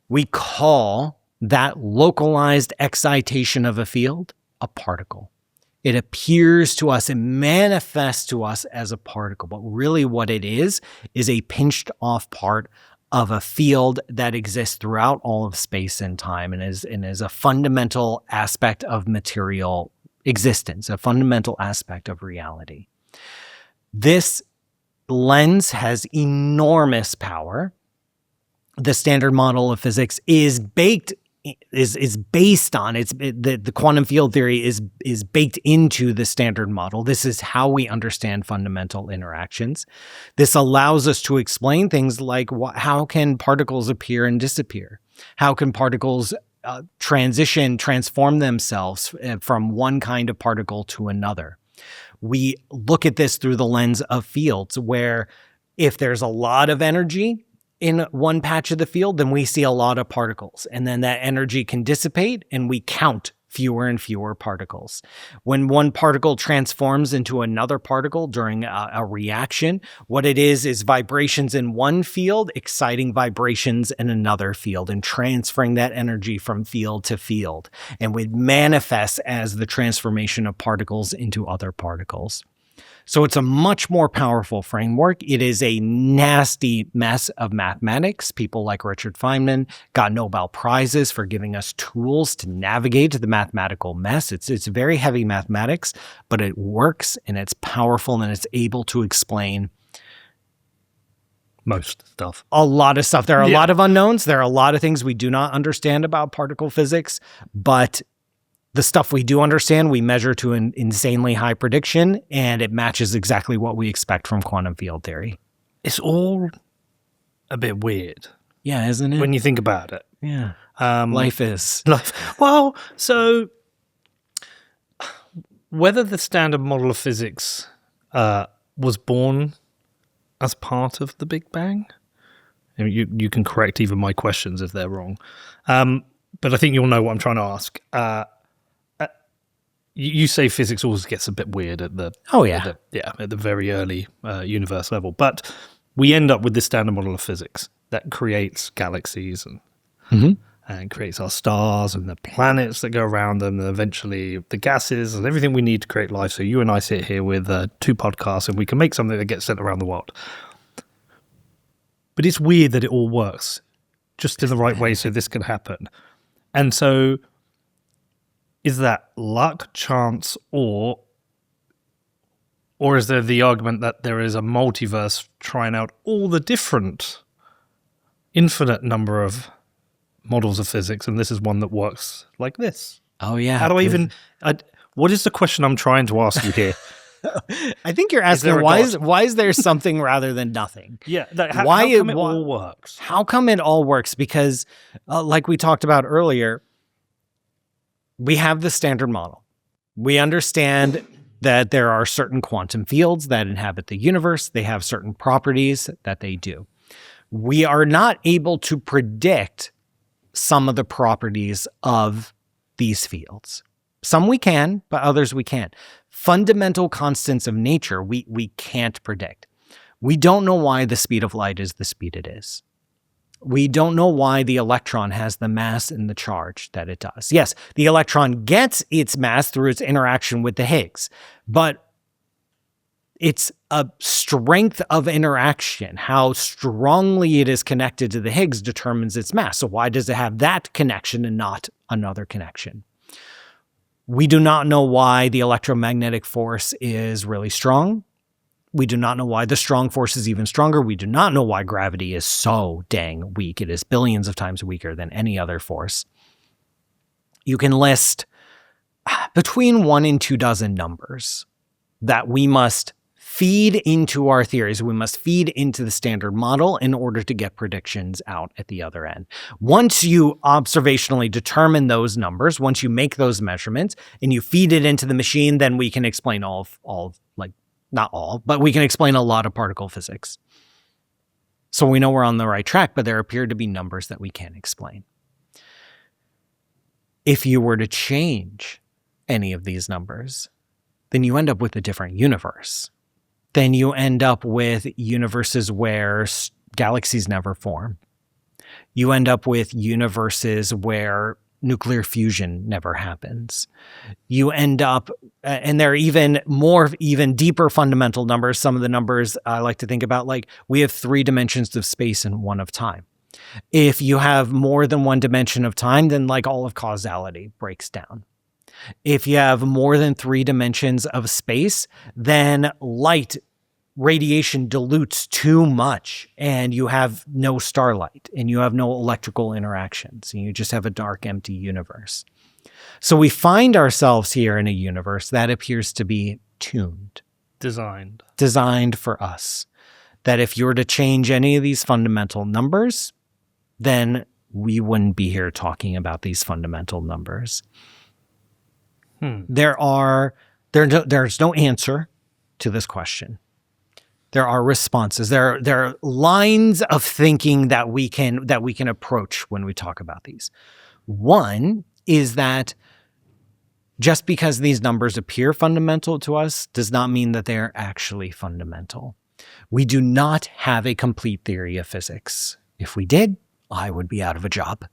We call that localized excitation of a field a particle. It appears to us, it manifests to us as a particle, but really what it is a pinched off part of a field that exists throughout all of space and time and is a fundamental aspect of material existence, a fundamental aspect of reality. This lens has enormous power. The standard model of physics is based on the quantum field theory is baked into the standard model. This is how we understand fundamental interactions. This allows us to explain things like how can particles appear and disappear? How can particles transform themselves from one kind of particle to another? We look at this through the lens of fields, where if there's a lot of energy in one patch of the field, then we see a lot of particles. And then that energy can dissipate, and we count fewer and fewer particles. When one particle transforms into another particle during a reaction, what it is vibrations in one field exciting vibrations in another field and transferring that energy from field to field, and would manifest as the transformation of particles into other particles. So it's a much more powerful framework. It is a nasty mess of mathematics. People like Richard Feynman got Nobel Prizes for giving us tools to navigate the mathematical mess. It's very heavy mathematics, but it works and it's powerful and it's able to explain most stuff. A lot of stuff. There are a lot of unknowns. There are a lot of things we do not understand about particle physics, but the stuff we do understand, we measure to an insanely high prediction, and it matches exactly what we expect from quantum field theory. It's all a bit weird. Yeah, isn't it? When you think about it. Yeah. Life is. Well, so whether the standard model of physics was born as part of the Big Bang, you can correct even my questions if they're wrong. But I think you'll know what I'm trying to ask. You say physics always gets a bit weird at the at the very early universe level, but we end up with this standard model of physics that creates galaxies and creates our stars and the planets that go around them, and eventually the gases and everything we need to create life. So you and I sit here with 2 podcasts, and we can make something that gets sent around the world. But it's weird that it all works just in the right way, so this can happen. And so, is that luck, chance, or is there the argument that there is a multiverse trying out all the different infinite number of models of physics, and this is one that works like this? Oh, yeah. How do I even... what is the question I'm trying to ask you here? I think you're asking why is there something rather than nothing? Yeah. How come it all works? How come it all works? Because like we talked about earlier, we have the standard model. We understand that there are certain quantum fields that inhabit the universe. They have certain properties that they do. We are not able to predict some of the properties of these fields. Some we can, but others we can't. Fundamental constants of nature we can't predict. We don't know why the speed of light is the speed it is. We don't know why the electron has the mass and the charge that it does. Yes, the electron gets its mass through its interaction with the Higgs, but it's a strength of interaction. How strongly it is connected to the Higgs determines its mass. So why does it have that connection and not another connection? We do not know why the electromagnetic force is really strong. We do not know why the strong force is even stronger. We do not know why gravity is so dang weak. It is billions of times weaker than any other force. You can list between 1 and 2 dozen numbers that we must feed into our theories. We must feed into the standard model in order to get predictions out at the other end. Once you observationally determine those numbers, once you make those measurements and you feed it into the machine, then we can explain not all, but we can explain a lot of particle physics. So we know we're on the right track, but there appear to be numbers that we can't explain. If you were to change any of these numbers, then you end up with a different universe. Then you end up with universes where galaxies never form. You end up with universes where nuclear fusion never happens. You end up, and there are even deeper fundamental numbers. Some of the numbers I like to think about, like we have 3 dimensions of space and 1 of time. If you have more than 1 dimension of time, then like all of causality breaks down. If you have more than 3 dimensions of space, then light radiation dilutes too much and you have no starlight and you have no electrical interactions and you just have a dark, empty universe. So we find ourselves here in a universe that appears to be tuned. Designed for us. That if you were to change any of these fundamental numbers, then we wouldn't be here talking about these fundamental numbers. There's no answer to this question. There are responses. There are lines of thinking that we can approach when we talk about these. One is that Just because these numbers appear fundamental to us does not mean that they are actually fundamental. We do not have a complete theory of physics. If we did, I would be out of a job.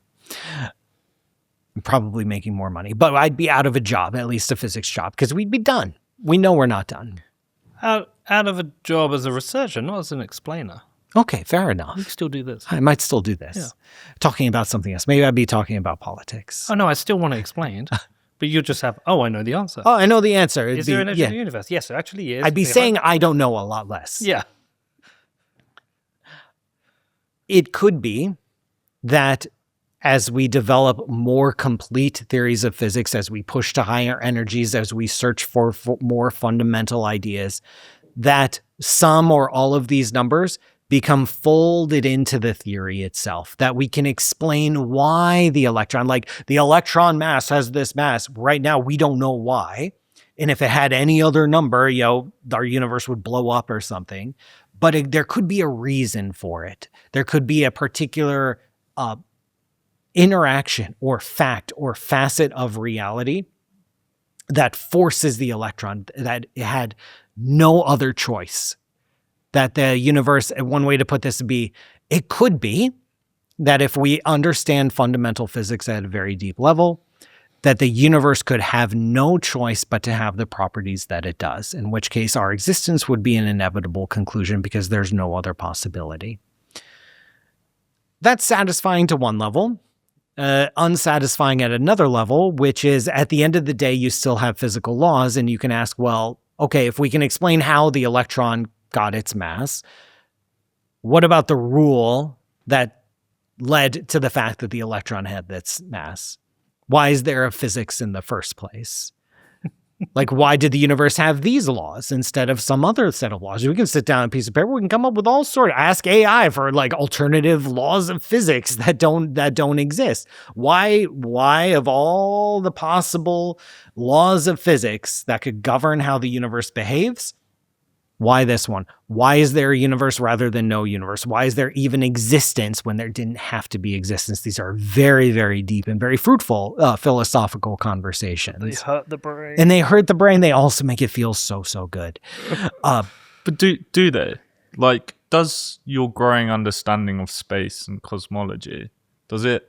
Probably making more money, but I'd be out of a job, at least a physics job, because we'd be done. We know we're not done. Out of a job as a researcher, not as an explainer. Okay, fair enough. You can still do this. I might still do this. Yeah. Talking about something else. Maybe I'd be talking about politics. Oh, no, I still want to explain. But you'll just have, I know the answer. Oh, I know the answer. Is there an edge of the universe? Yes, there actually is. I'd be saying I don't know a lot less. Yeah. It could be that as we develop more complete theories of physics, as we push to higher energies, as we search for more fundamental ideas, that some or all of these numbers become folded into the theory itself, that we can explain why the electron, like the electron mass has this mass. Right now, we don't know why. And if it had any other number, our universe would blow up or something. But there could be a reason for it. There could be a particular interaction or fact or facet of reality that forces the electron, that it had no other choice. That the universe, one way to put this would be, it could be that if we understand fundamental physics at a very deep level, that the universe could have no choice but to have the properties that it does, in which case our existence would be an inevitable conclusion because there's no other possibility. That's satisfying to one level, unsatisfying at another level, which is at the end of the day, you still have physical laws, and you can ask, well, okay, if we can explain how the electron got its mass, what about the rule that led to the fact that the electron had its mass? Why is there a physics in the first place? Like, why did the universe have these laws instead of some other set of laws? We can sit down on a piece of paper. We can come up with all sorts. Ask AI for like alternative laws of physics that don't exist. Why of all the possible laws of physics that could govern how the universe behaves, why this one? Why is there a universe rather than no universe? Why is there even existence when there didn't have to be existence? These are very, very deep and very fruitful philosophical conversations. They hurt the brain. And they hurt the brain. They also make it feel so, so good. But do they? Like, does your growing understanding of space and cosmology, do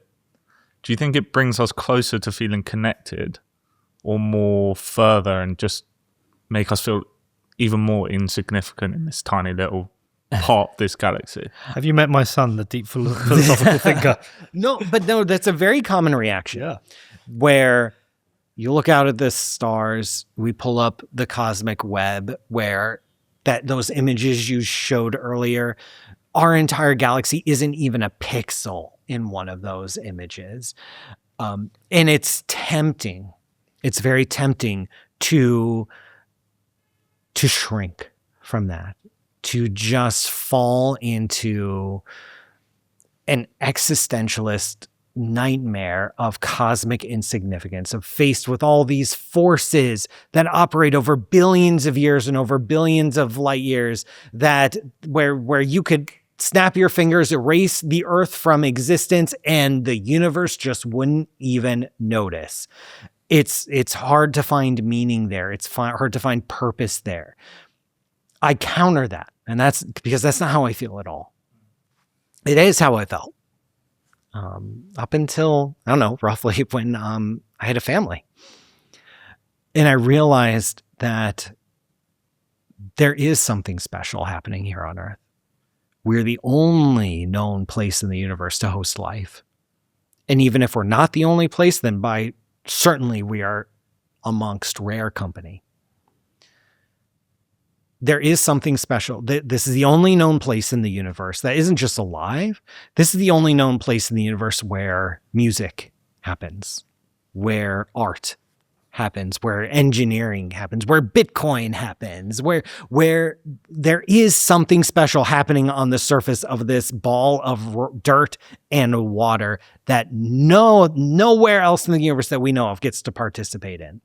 you think it brings us closer to feeling connected or more further and just make us feel even more insignificant in this tiny little part of this galaxy? Have you met my son, the deep philosophical thinker? No, that's a very common reaction. Yeah. Where you look out at the stars, we pull up the cosmic web, where those images you showed earlier, our entire galaxy isn't even a pixel in one of those images. And it's tempting. It's very tempting to shrink from that, to just fall into an existentialist nightmare of cosmic insignificance, of faced with all these forces that operate over billions of years and over billions of light years, that where you could snap your fingers, erase the Earth from existence, and the universe just wouldn't even notice. It's hard to find meaning there. It's hard to find purpose there. I counter that, and that's because that's not how I feel at all. It is how I felt up until, I don't know, roughly when I had a family. And I realized that there is something special happening here on Earth. We're the only known place in the universe to host life. And even if we're not the only place, then certainly we are amongst rare company. There is something special. This is the only known place in the universe that isn't just alive. This is the only known place in the universe where music happens, where art happens, where engineering happens, where Bitcoin happens, where there is something special happening on the surface of this ball of dirt and water that nowhere else in the universe that we know of gets to participate in.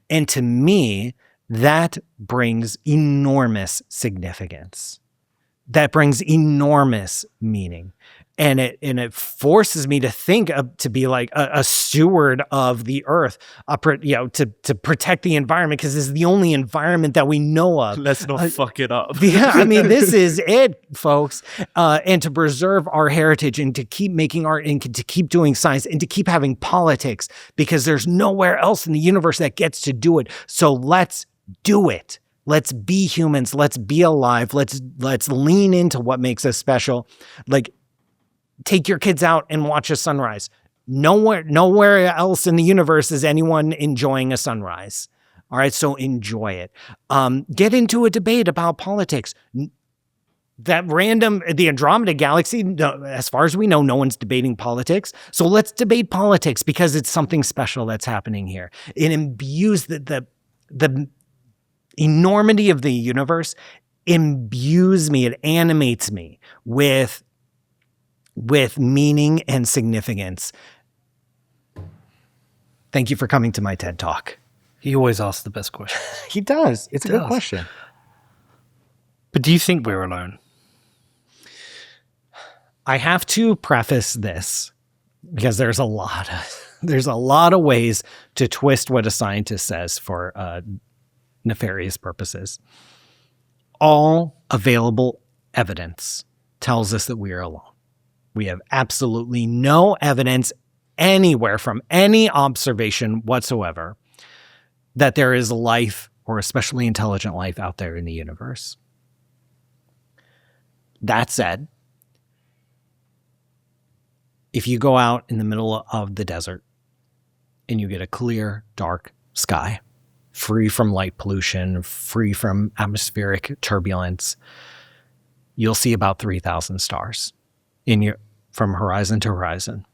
And to me, that brings enormous significance. That brings enormous meaning. And it forces me to think to be like a steward of the earth, to protect the environment, because this is the only environment that we know of. Let's not fuck it up. Yeah, I mean, this is it, folks. And to preserve our heritage, and to keep making art, and to keep doing science, and to keep having politics, because there's nowhere else in the universe that gets to do it. So let's do it. Let's be humans. Let's be alive. Let's lean into what makes us special. Like, take your kids out and watch a sunrise. Nowhere else in the universe is anyone enjoying a sunrise. All right, so enjoy it. Get into a debate about politics. The Andromeda Galaxy, as far as we know, no one's debating politics. So let's debate politics, because it's something special that's happening here. It imbues the enormity of the universe, imbues me, it animates me with meaning and significance. Thank you for coming to my TED Talk. He always asks the best questions. He does. It's a good question. But do you think we're alone? I have to preface this, because there's a lot of ways to twist what a scientist says for nefarious purposes. All available evidence tells us that we are alone. We have absolutely no evidence anywhere from any observation whatsoever that there is life, or especially intelligent life, out there in the universe. That said, if you go out in the middle of the desert and you get a clear, dark sky, free from light pollution, free from atmospheric turbulence, you'll see about 3,000 stars from horizon to horizon.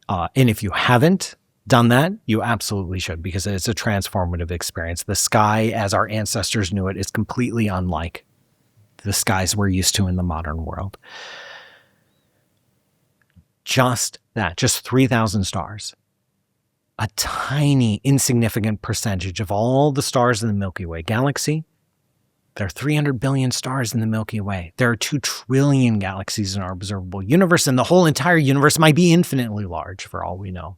And if you haven't done that, you absolutely should, because it's a transformative experience. The sky, as our ancestors knew it, is completely unlike the skies we're used to in the modern world. Just 3,000 stars. A tiny, insignificant percentage of all the stars in the Milky Way galaxy. There are 300 billion stars in the Milky Way. There are 2 trillion galaxies in our observable universe, and the whole entire universe might be infinitely large for all we know.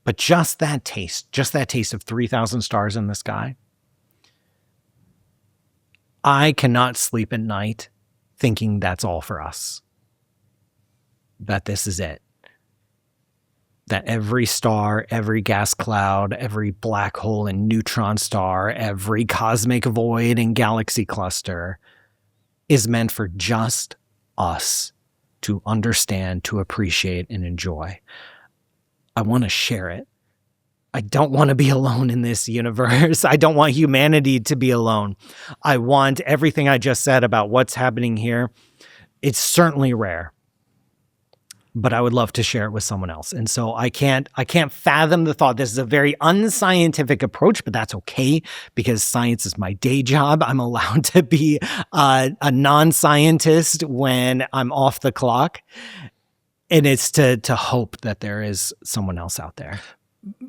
But just that taste of 3,000 stars in the sky, I cannot sleep at night thinking that's all for us. That this is it. That every star, every gas cloud, every black hole and neutron star, every cosmic void and galaxy cluster is meant for just us to understand, to appreciate, and enjoy. I want to share it. I don't want to be alone in this universe. I don't want humanity to be alone. I want everything I just said about what's happening here. It's certainly rare, but I would love to share it with someone else. And so I can't fathom the thought. This is a very unscientific approach, but that's okay, because science is my day job. I'm allowed to be a non-scientist when I'm off the clock. And it's to hope that there is someone else out there.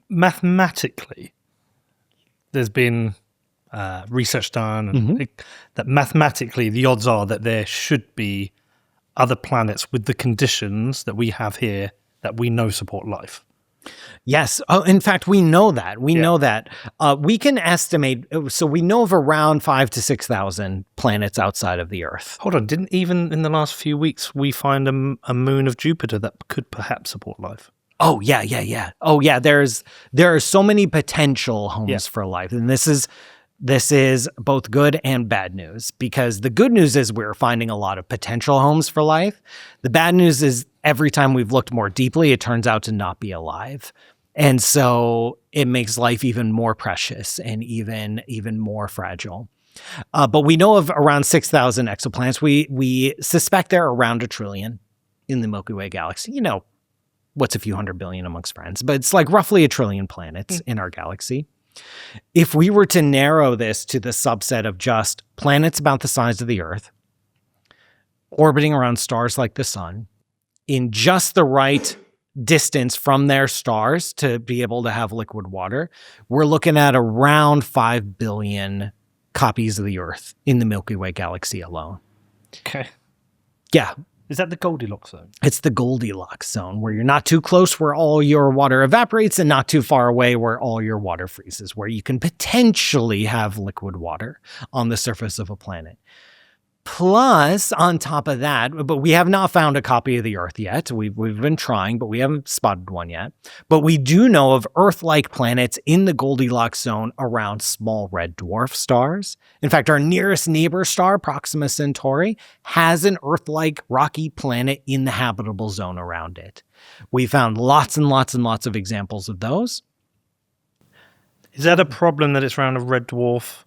Mathematically, there's been research done and that mathematically the odds are that there should be other planets with the conditions that we have here that we know support life. Yes. Oh, in fact, we know that. We know that. We can estimate, so we know of around 5,000 to 6,000 planets outside of the Earth. Hold on, didn't even in the last few weeks we find a moon of Jupiter that could perhaps support life? Oh, yeah. Oh, yeah, there are so many potential homes for life. And this is both good and bad news, because the good news is we're finding a lot of potential homes for life. The bad news is every time we've looked more deeply, it turns out to not be alive. And so it makes life even more precious and even more fragile. But we know of around 6,000 exoplanets. We suspect there are around 1 trillion in the Milky Way galaxy. You know, what's a few hundred billion amongst friends? But it's like roughly 1 trillion planets in our galaxy. If we were to narrow this to the subset of just planets about the size of the Earth, orbiting around stars like the sun, in just the right distance from their stars to be able to have liquid water, we're looking at around 5 billion copies of the Earth in the Milky Way galaxy alone. Okay. Yeah. Is that the Goldilocks zone? It's the Goldilocks zone, where you're not too close where all your water evaporates and not too far away where all your water freezes, where you can potentially have liquid water on the surface of a planet. Plus, on top of that, but we have not found a copy of the Earth yet. We've been trying, but we haven't spotted one yet. But we do know of Earth-like planets in the Goldilocks zone around small red dwarf stars. In fact, our nearest neighbor star, Proxima Centauri, has an Earth-like rocky planet in the habitable zone around it. We found lots and lots and lots of examples of those. Is that a problem that it's around a red dwarf?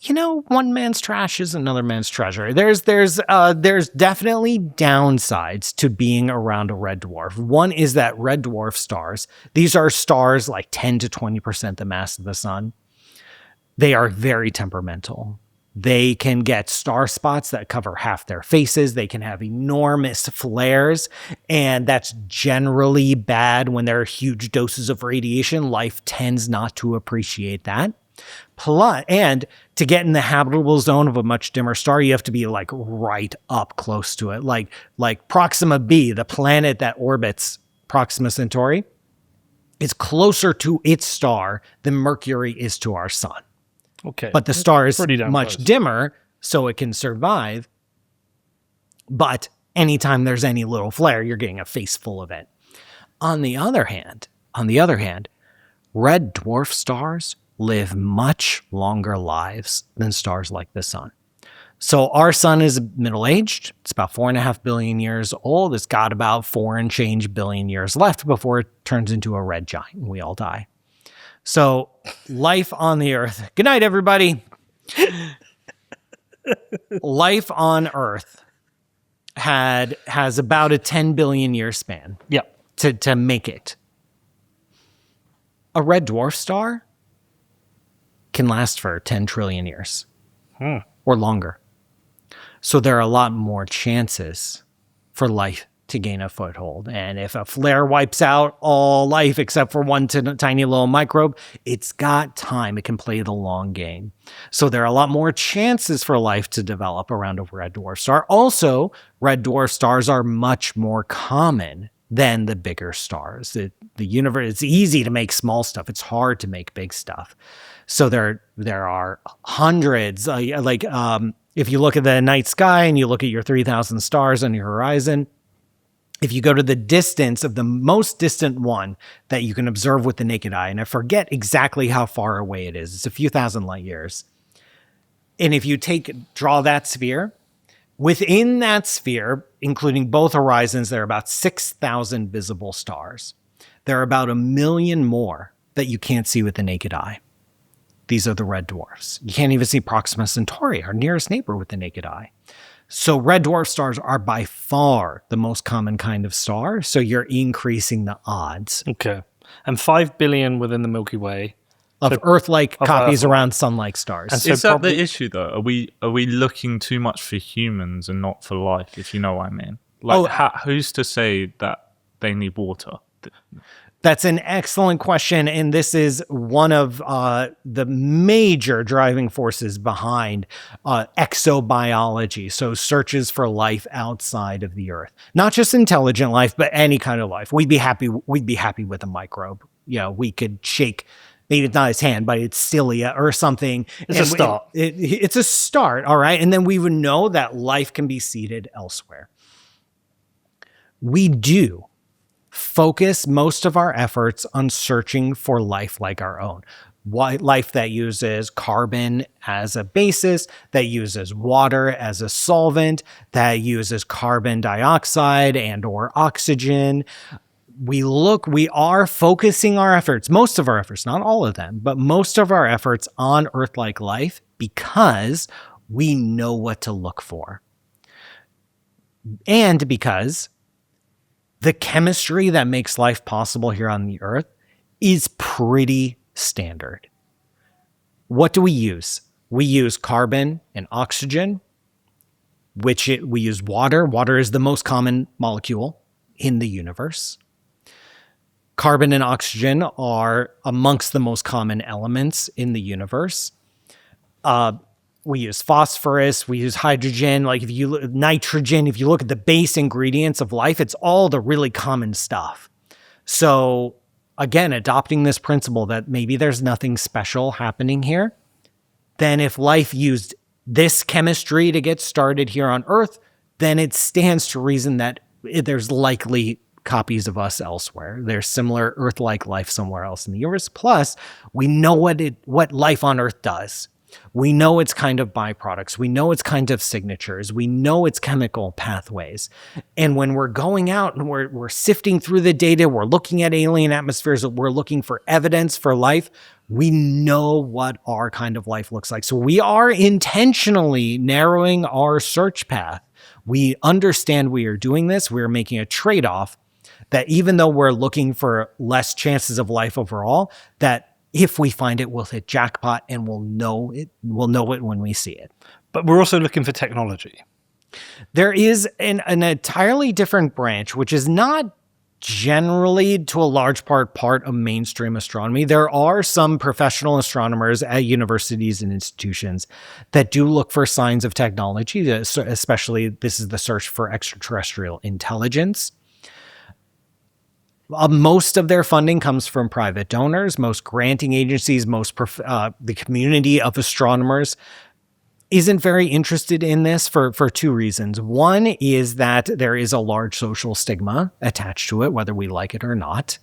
You know, one man's trash is another man's treasure. There's definitely downsides to being around a red dwarf. One is that red dwarf stars, these are stars like 10 to 20% the mass of the sun. They are very temperamental. They can get star spots that cover half their faces. They can have enormous flares, and that's generally bad when there are huge doses of radiation. Life tends not to appreciate that. And to get in the habitable zone of a much dimmer star, you have to be like right up close to it. Like Proxima b, the planet that orbits Proxima Centauri, is closer to its star than Mercury is to our sun. Okay. But the star is pretty damn much close. dimmer, so it can survive. But anytime there's any little flare, you're getting a face full of it. On the other hand, red dwarf stars live much longer lives than stars like the sun. So our sun is middle-aged. It's about 4.5 billion years old. It's got about 4 and change billion years left before it turns into a red giant and we all die. So life on the Earth. Good night, everybody. Life on Earth has about a 10 billion year span. Yeah. To make it. A red dwarf star can last for 10 trillion years or longer. So there are a lot more chances for life to gain a foothold. And if a flare wipes out all life except for one tiny little microbe, it's got time. It can play the long game. So there are a lot more chances for life to develop around a red dwarf star. Also, red dwarf stars are much more common than the bigger stars. The universe, it's easy to make small stuff. It's hard to make big stuff. So there are hundreds, if you look at the night sky and you look at your 3,000 stars on your horizon, if you go to the distance of the most distant one that you can observe with the naked eye, and I forget exactly how far away it is, it's a few thousand light years. And if you draw that sphere, within that sphere, including both horizons, there are about 6,000 visible stars. There are about 1 million more that you can't see with the naked eye. These are the red dwarfs. You can't even see Proxima Centauri, our nearest neighbor, with the naked eye. So red dwarf stars are by far the most common kind of star, so you're increasing the odds. Okay. And 5 billion within the Milky Way. Of Earth-like copies around Sun-like stars. And so Is that probably- the issue, though? Are we looking too much for humans and not for life, if you know what I mean? Who's to say that they need water? That's an excellent question, and this is one of the major driving forces behind exobiology, so searches for life outside of the Earth. Not just intelligent life, but any kind of life. We'd be happy with a microbe. You know, we could shake, maybe it's not its hand, but its cilia or something. It's a start. It's a start, all right? And then we would know that life can be seeded elsewhere. We do focus most of our efforts on searching for life like our own. Life that uses carbon as a basis, that uses water as a solvent, that uses carbon dioxide and or oxygen. We are focusing our efforts, most of our efforts, not all of them, but most of our efforts on Earth-like life because we know what to look for. And because the chemistry that makes life possible here on the Earth is pretty standard. What do we use? We use carbon and oxygen, we use water. Water is the most common molecule in the universe. Carbon and oxygen are amongst the most common elements in the universe. we use phosphorus, we use hydrogen, like nitrogen, if you look at the base ingredients of life, it's all the really common stuff. So again, adopting this principle that maybe there's nothing special happening here, then if life used this chemistry to get started here on Earth, then it stands to reason that there's likely copies of us elsewhere. There's similar Earth-like life somewhere else in the universe. Plus, we know what life on Earth does. We know its kind of byproducts. We know its kind of signatures. We know its chemical pathways. And when we're going out and we're sifting through the data, we're looking at alien atmospheres, we're looking for evidence for life, we know what our kind of life looks like. So we are intentionally narrowing our search path. We understand we are doing this. We're making a trade-off that even though we're looking for less chances of life overall, that if we find it, we'll hit jackpot and we'll know it when we see it. But we're also looking for technology. There is an entirely different branch, which is not generally, to a large part of mainstream astronomy. There are some professional astronomers at universities and institutions that do look for signs of technology, especially this is the search for extraterrestrial intelligence. Most of their funding comes from private donors. Most granting agencies, the community of astronomers isn't very interested in this for two reasons. One is that there is a large social stigma attached to it, whether we like it or not.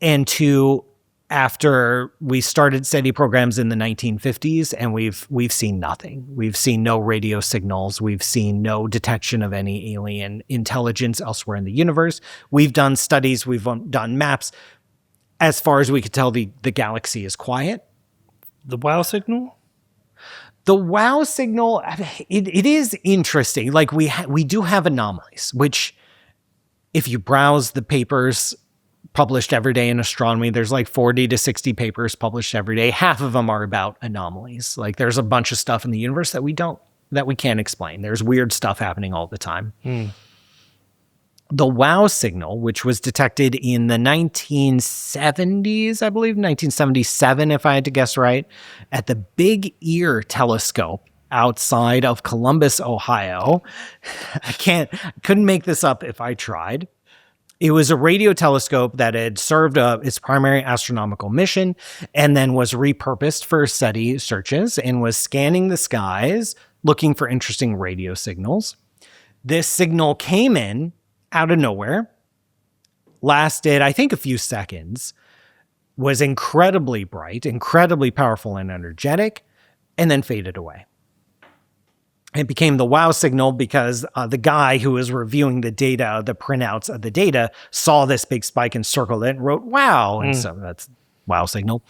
And two, after we started SETI programs in the 1950s, and we've seen nothing. We've seen no radio signals. We've seen no detection of any alien intelligence elsewhere in the universe. We've done studies. We've done maps. As far as we could tell, the galaxy is quiet. The WOW signal? The WOW signal, it is interesting. Like we do have anomalies, which if you browse the papers published every day in astronomy, there's like 40 to 60 papers published every day. Half of them are about anomalies. Like there's a bunch of stuff in the universe that we can't explain. There's weird stuff happening all the time. The WOW signal, which was detected in the 1970s, I believe, 1977, if I had to guess right, at the Big Ear telescope outside of Columbus, Ohio. I couldn't make this up if I tried. It was a radio telescope that had served its primary astronomical mission and then was repurposed for SETI searches and was scanning the skies, looking for interesting radio signals. This signal came in out of nowhere, lasted, I think, a few seconds, was incredibly bright, incredibly powerful and energetic, and then faded away. It became the WOW signal because the guy who was reviewing the data, the printouts of the data, saw this big spike and circled it and wrote WOW. And so that's WOW signal.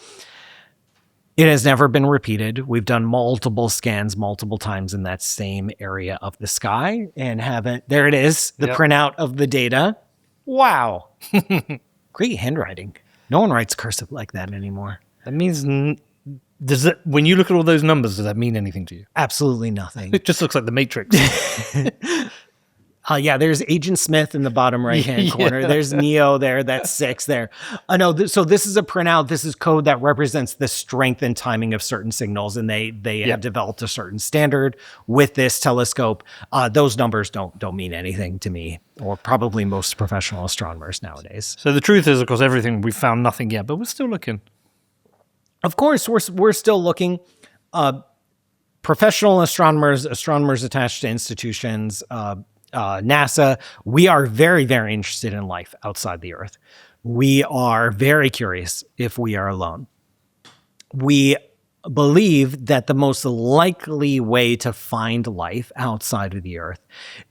It has never been repeated. We've done multiple scans multiple times in that same area of the sky and there it is, the printout of the data. Wow. Great handwriting. No one writes cursive like that anymore. That means... when you look at all those numbers, does that mean anything to you? Absolutely nothing. It just looks like the Matrix. There's Agent Smith in the bottom right-hand corner. Yeah. There's Neo there. That's 6 there. So this is a printout. This is code that represents the strength and timing of certain signals, and they have developed a certain standard with this telescope. Those numbers don't mean anything to me, or probably most professional astronomers nowadays. So the truth is, of course, everything, we've found nothing yet, but we're still looking. Of course, we're still looking. Professional astronomers attached to institutions, NASA, we are very, very interested in life outside the Earth. We are very curious if we are alone. We believe that the most likely way to find life outside of the Earth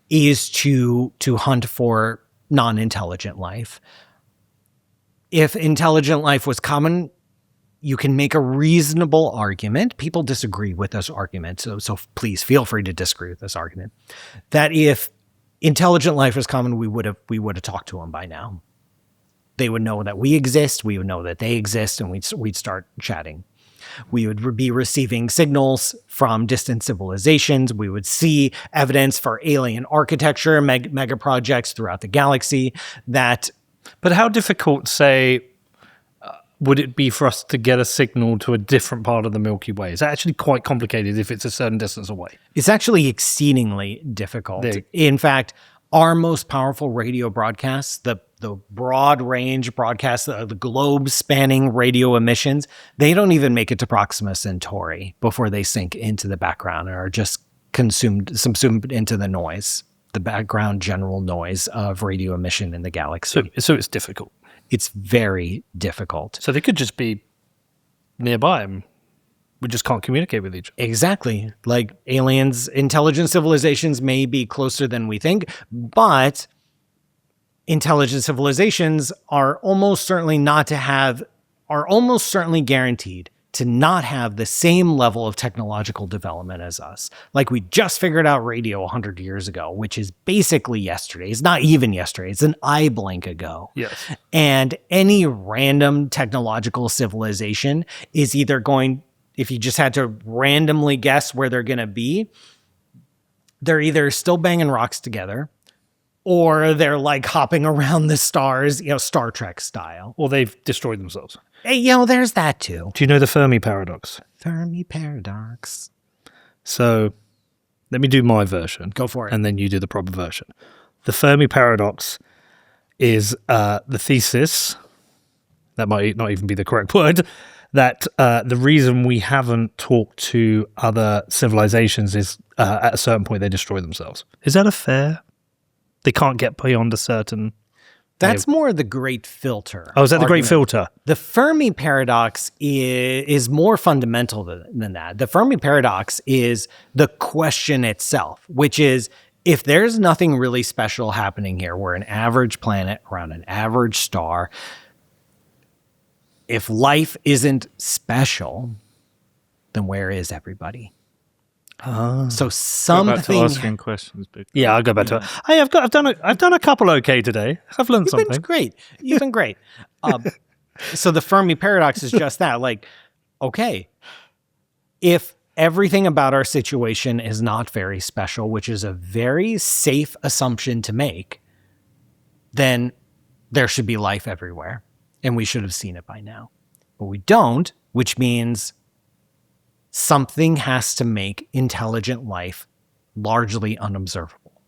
is to hunt for non-intelligent life. If intelligent life was common, you can make a reasonable argument. People disagree with this argument, so please feel free to disagree with this argument. That if intelligent life was common, we would have talked to them by now. They would know that we exist. We would know that they exist, and we'd start chatting. We would be receiving signals from distant civilizations. We would see evidence for alien architecture, mega projects throughout the galaxy. But how difficult, say, would it be for us to get a signal to a different part of the Milky Way? It's actually quite complicated if it's a certain distance away. It's actually exceedingly difficult. In fact, our most powerful radio broadcasts, the broad range broadcasts, the globe spanning radio emissions, they don't even make it to Proxima Centauri before they sink into the background and are just subsumed into the noise, the background general noise of radio emission in the galaxy. So it's difficult. It's very difficult. So they could just be nearby and we just can't communicate with each other. Exactly. Like aliens, intelligent civilizations may be closer than we think, but intelligent civilizations are almost certainly guaranteed to not have the same level of technological development as us. Like we just figured out radio 100 years ago, which is basically yesterday. It's not even yesterday. It's an eye blink ago. Yes. And any random technological civilization is either going, if you just had to randomly guess where they're going to be, they're either still banging rocks together or they're like hopping around the stars, Star Trek style. Or they've destroyed themselves. Hey, there's that too. Do you know the Fermi paradox? Fermi paradox. So let me do my version. Go for it. And then you do the proper version. The Fermi paradox is the thesis, that might not even be the correct word, that the reason we haven't talked to other civilizations is at a certain point they destroy themselves. Is that a fair? They can't get beyond a certain... That's more the great filter. Oh, is that the great argument. filter? The Fermi paradox is more fundamental than that. The Fermi paradox is the question itself, which is, if there's nothing really special happening here, we're an average planet around an average star. If life isn't special, then where is everybody? So something. Go back to asking questions, big. Yeah, I'll go back to it. Hey, I've done a couple okay today. I've learned something. You've been great. You've been great. So the Fermi paradox is just that. Like, okay, if everything about our situation is not very special, which is a very safe assumption to make, then there should be life everywhere, and we should have seen it by now. But we don't, which means something has to make intelligent life largely unobservable.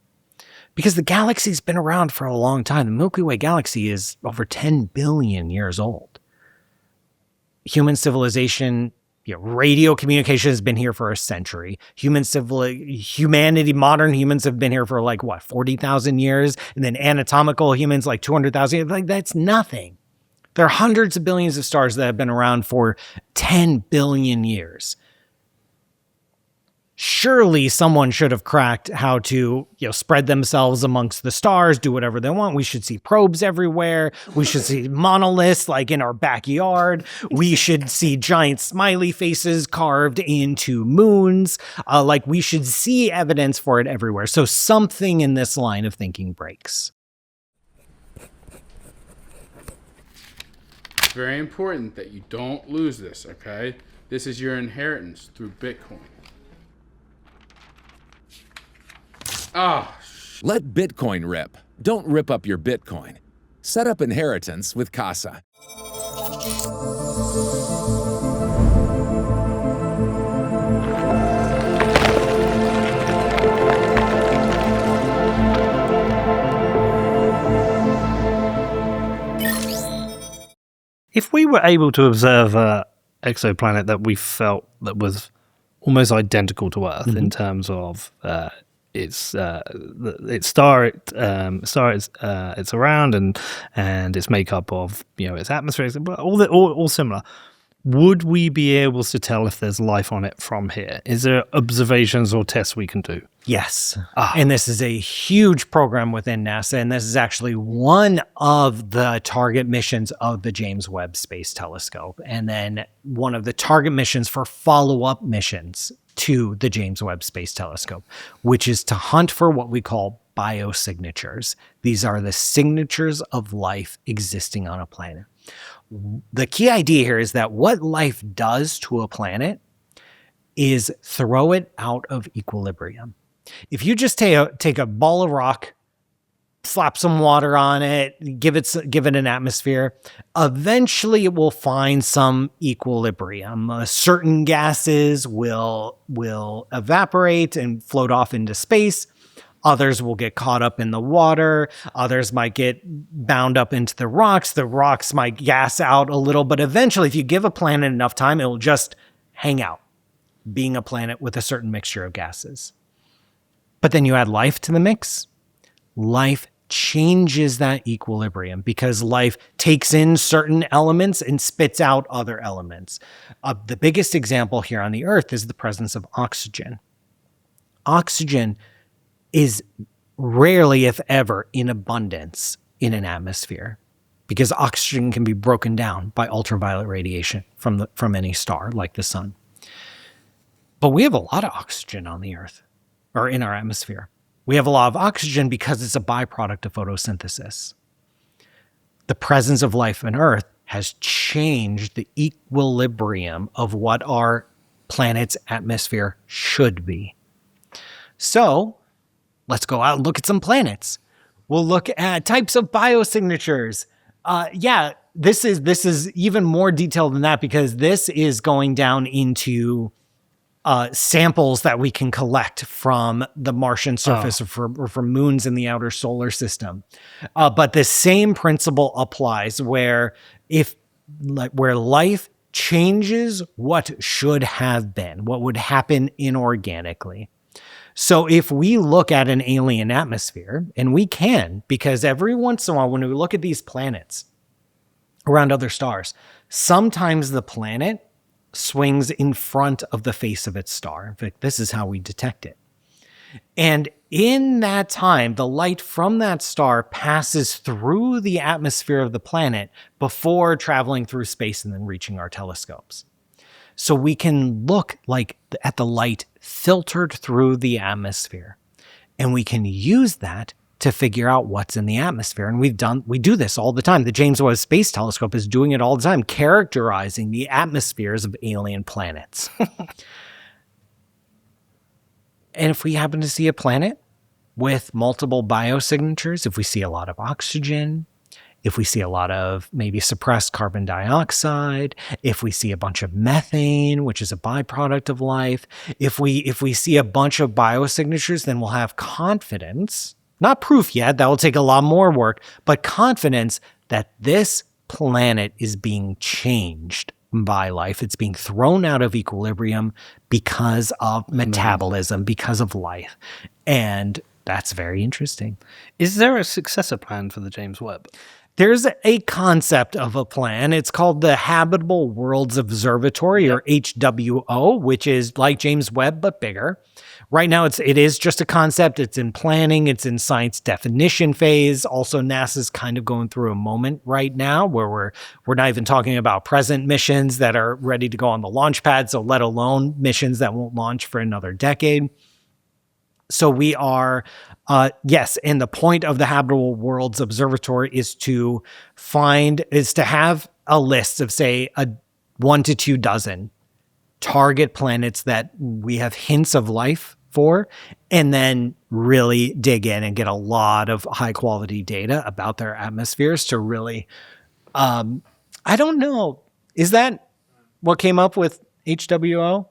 Because the galaxy's been around for a long time. The Milky Way galaxy is over 10 billion years old. Human civilization, radio communication has been here for a century. Humanity, modern humans have been here for 40,000 years. And then anatomical humans, 200,000 years. That's nothing. There are hundreds of billions of stars that have been around for 10 billion years. Surely someone should have cracked how to, spread themselves amongst the stars, do whatever they want. We should see probes everywhere. We should see monoliths in our backyard. We should see giant smiley faces carved into moons. We should see evidence for it everywhere. So something in this line of thinking breaks. It's very important that you don't lose this, okay? This is your inheritance through Bitcoin. Let Bitcoin rip. Don't rip up your Bitcoin. Set up inheritance with Casa. If we were able to observe an exoplanet that we felt that was almost identical to Earth in terms of its star it's around and its makeup of its atmosphere, all similar, would we be able to tell if there's life on it from here? Is there observations or tests we can do? Yes. And this is a huge program within NASA, and this is actually one of the target missions of the James Webb Space Telescope, and then one of the target missions for follow-up missions to the James Webb Space Telescope, which is to hunt for what we call biosignatures. These are the signatures of life existing on a planet. The key idea here is that what life does to a planet is throw it out of equilibrium. If you just take a ball of rock slap some water on it, give it an atmosphere. Eventually, it will find some equilibrium. Certain gases will evaporate and float off into space. Others will get caught up in the water. Others might get bound up into the rocks. The rocks might gas out a little, but eventually, if you give a planet enough time, it will just hang out, being a planet with a certain mixture of gases. But then you add life to the mix. Life changes that equilibrium because life takes in certain elements and spits out other elements. The biggest example here on the Earth is the presence of oxygen. Oxygen is rarely, if ever, in abundance in an atmosphere because oxygen can be broken down by ultraviolet radiation from any star like the sun. But we have a lot of oxygen on the Earth or in our atmosphere. We have a lot of oxygen because it's a byproduct of photosynthesis. The presence of life on Earth has changed the equilibrium of what our planet's atmosphere should be. So, let's go out and look at some planets. We'll look at types of biosignatures. This is even more detailed than that because this is going down into samples that we can collect from the Martian surface or from moons in the outer solar system. But the same principle applies where life changes what should have been, what would happen inorganically. So if we look at an alien atmosphere, and we can, because every once in a while when we look at these planets around other stars, sometimes the planet swings in front of the face of its star. In fact, this is how we detect it. And in that time, the light from that star passes through the atmosphere of the planet before traveling through space and then reaching our telescopes. So we can look at the light filtered through the atmosphere, and we can use that to figure out what's in the atmosphere. And we do this all the time. The James Webb Space Telescope is doing it all the time, characterizing the atmospheres of alien planets. And if we happen to see a planet with multiple biosignatures, if we see a lot of oxygen, if we see a lot of maybe suppressed carbon dioxide, if we see a bunch of methane, which is a byproduct of life, if we see a bunch of biosignatures, then we'll have confidence, not proof yet, that will take a lot more work, but confidence that this planet is being changed by life. It's being thrown out of equilibrium because of metabolism, because of life. And that's very interesting. Is there a successor plan for the James Webb? There's a concept of a plan. It's called the Habitable Worlds Observatory, or HWO, which is like James Webb, but bigger. Right now, it is just a concept. It's in planning. It's in science definition phase. Also, NASA's kind of going through a moment right now where we're not even talking about present missions that are ready to go on the launch pad, so let alone missions that won't launch for another decade. So we are, and the point of the Habitable Worlds Observatory is to have a list of, say, 1 to 2 dozen target planets that we have hints of life for, and then really dig in and get a lot of high quality data about their atmospheres to really, I don't know, is that what came up with HWO?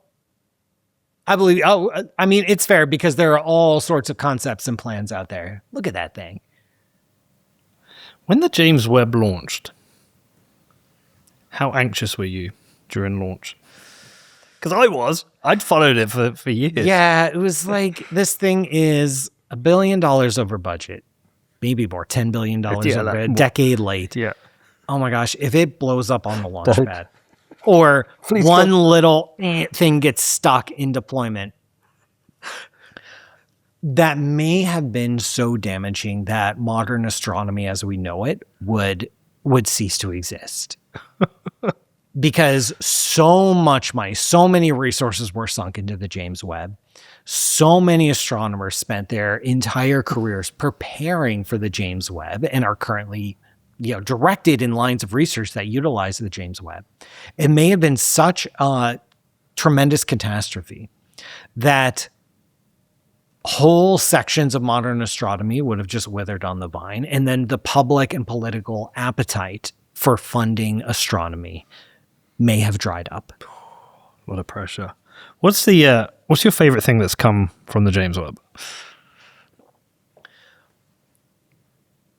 I believe, it's fair because there are all sorts of concepts and plans out there. Look at that thing. When the James Webb launched, how anxious were you during launch? Because I'd followed it for years. Yeah, it was like, this thing is $1 billion over budget, maybe more, $10 billion over a decade late. Yeah. Oh my gosh, if it blows up on the launch pad. Or one little thing gets stuck in deployment, that may have been so damaging that modern astronomy as we know it would cease to exist. Because so much money, so many resources were sunk into the James Webb. So many astronomers spent their entire careers preparing for the James Webb and are currently directed in lines of research that utilize the James Webb. It may have been such a tremendous catastrophe that whole sections of modern astronomy would have just withered on the vine. And then the public and political appetite for funding astronomy may have dried up. A lot of pressure. What's your favorite thing that's come from the James Webb?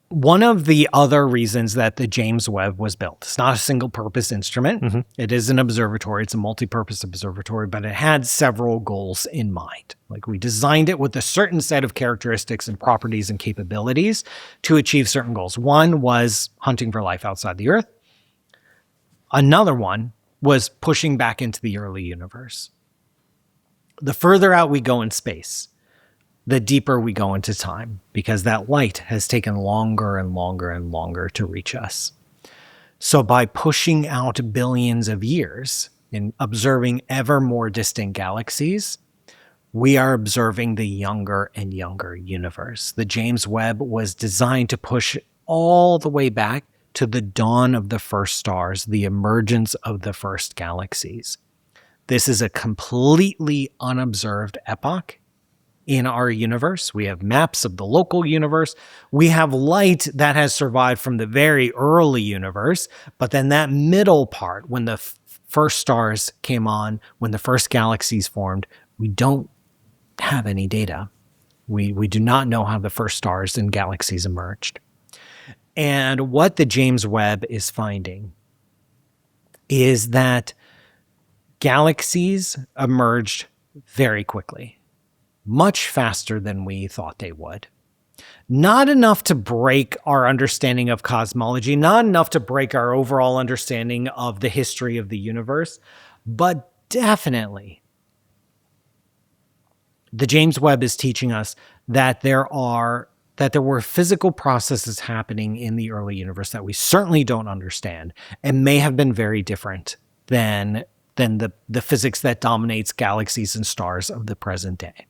One of the other reasons that the James Webb was built, it's not a single-purpose instrument. Mm-hmm. It is an observatory. It's a multi-purpose observatory, but it had several goals in mind. Like, we designed it with a certain set of characteristics and properties and capabilities to achieve certain goals. One was hunting for life outside the Earth. Another one was pushing back into the early universe. The further out we go in space, the deeper we go into time, because that light has taken longer and longer and longer to reach us. So by pushing out billions of years and observing ever more distant galaxies, we are observing the younger and younger universe. The James Webb was designed to push all the way back to the dawn of the first stars, the emergence of the first galaxies. This is a completely unobserved epoch in our universe. We have maps of the local universe. We have light that has survived from the very early universe, but then that middle part, when the first stars came on, when the first galaxies formed, we don't have any data. We do not know how the first stars and galaxies emerged. And what the James Webb is finding is that galaxies emerged very quickly, much faster than we thought they would. Not enough to break our understanding of cosmology, not enough to break our overall understanding of the history of the universe, but definitely the James Webb is teaching us that there were physical processes happening in the early universe that we certainly don't understand and may have been very different than the physics that dominates galaxies and stars of the present day.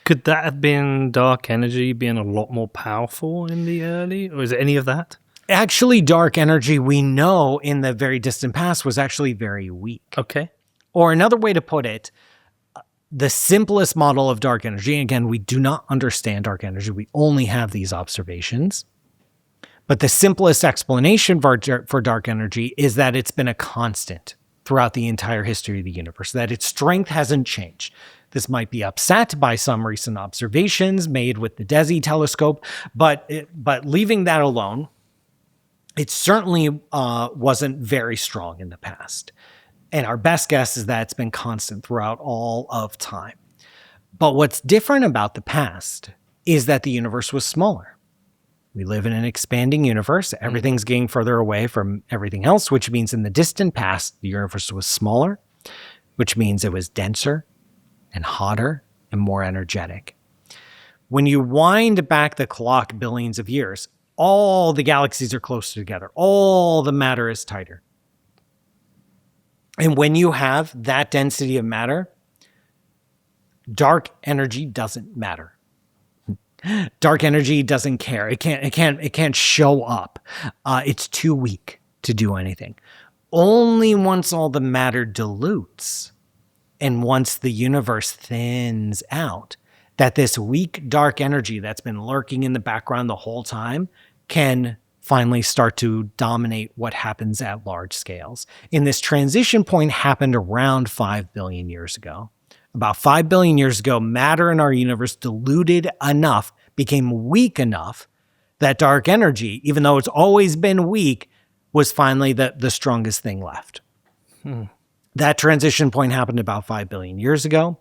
Could that have been dark energy being a lot more powerful in the early, or is it any of that? Actually, dark energy, we know in the very distant past, was actually very weak. Okay. Or another way to put it, the simplest model of dark energy, again, we do not understand dark energy. We only have these observations. But the simplest explanation for dark energy is that it's been a constant throughout the entire history of the universe, that its strength hasn't changed. This might be upset by some recent observations made with the DESI telescope, but leaving that alone, it certainly wasn't very strong in the past. And our best guess is that it's been constant throughout all of time. But what's different about the past is that the universe was smaller. We live in an expanding universe. Everything's getting further away from everything else, which means in the distant past, the universe was smaller, which means it was denser and hotter and more energetic. When you wind back the clock billions of years, all the galaxies are closer together. All the matter is tighter. And when you have that density of matter, dark energy doesn't matter. Dark energy doesn't care. It can't show up. It's too weak to do anything. Only once all the matter dilutes and once the universe thins out, that this weak dark energy that's been lurking in the background the whole time can finally start to dominate what happens at large scales. And this transition point happened around 5 billion years ago. About 5 billion years ago, matter in our universe diluted enough, became weak enough, that dark energy, even though it's always been weak, was finally the strongest thing left. That transition point happened about 5 billion years ago.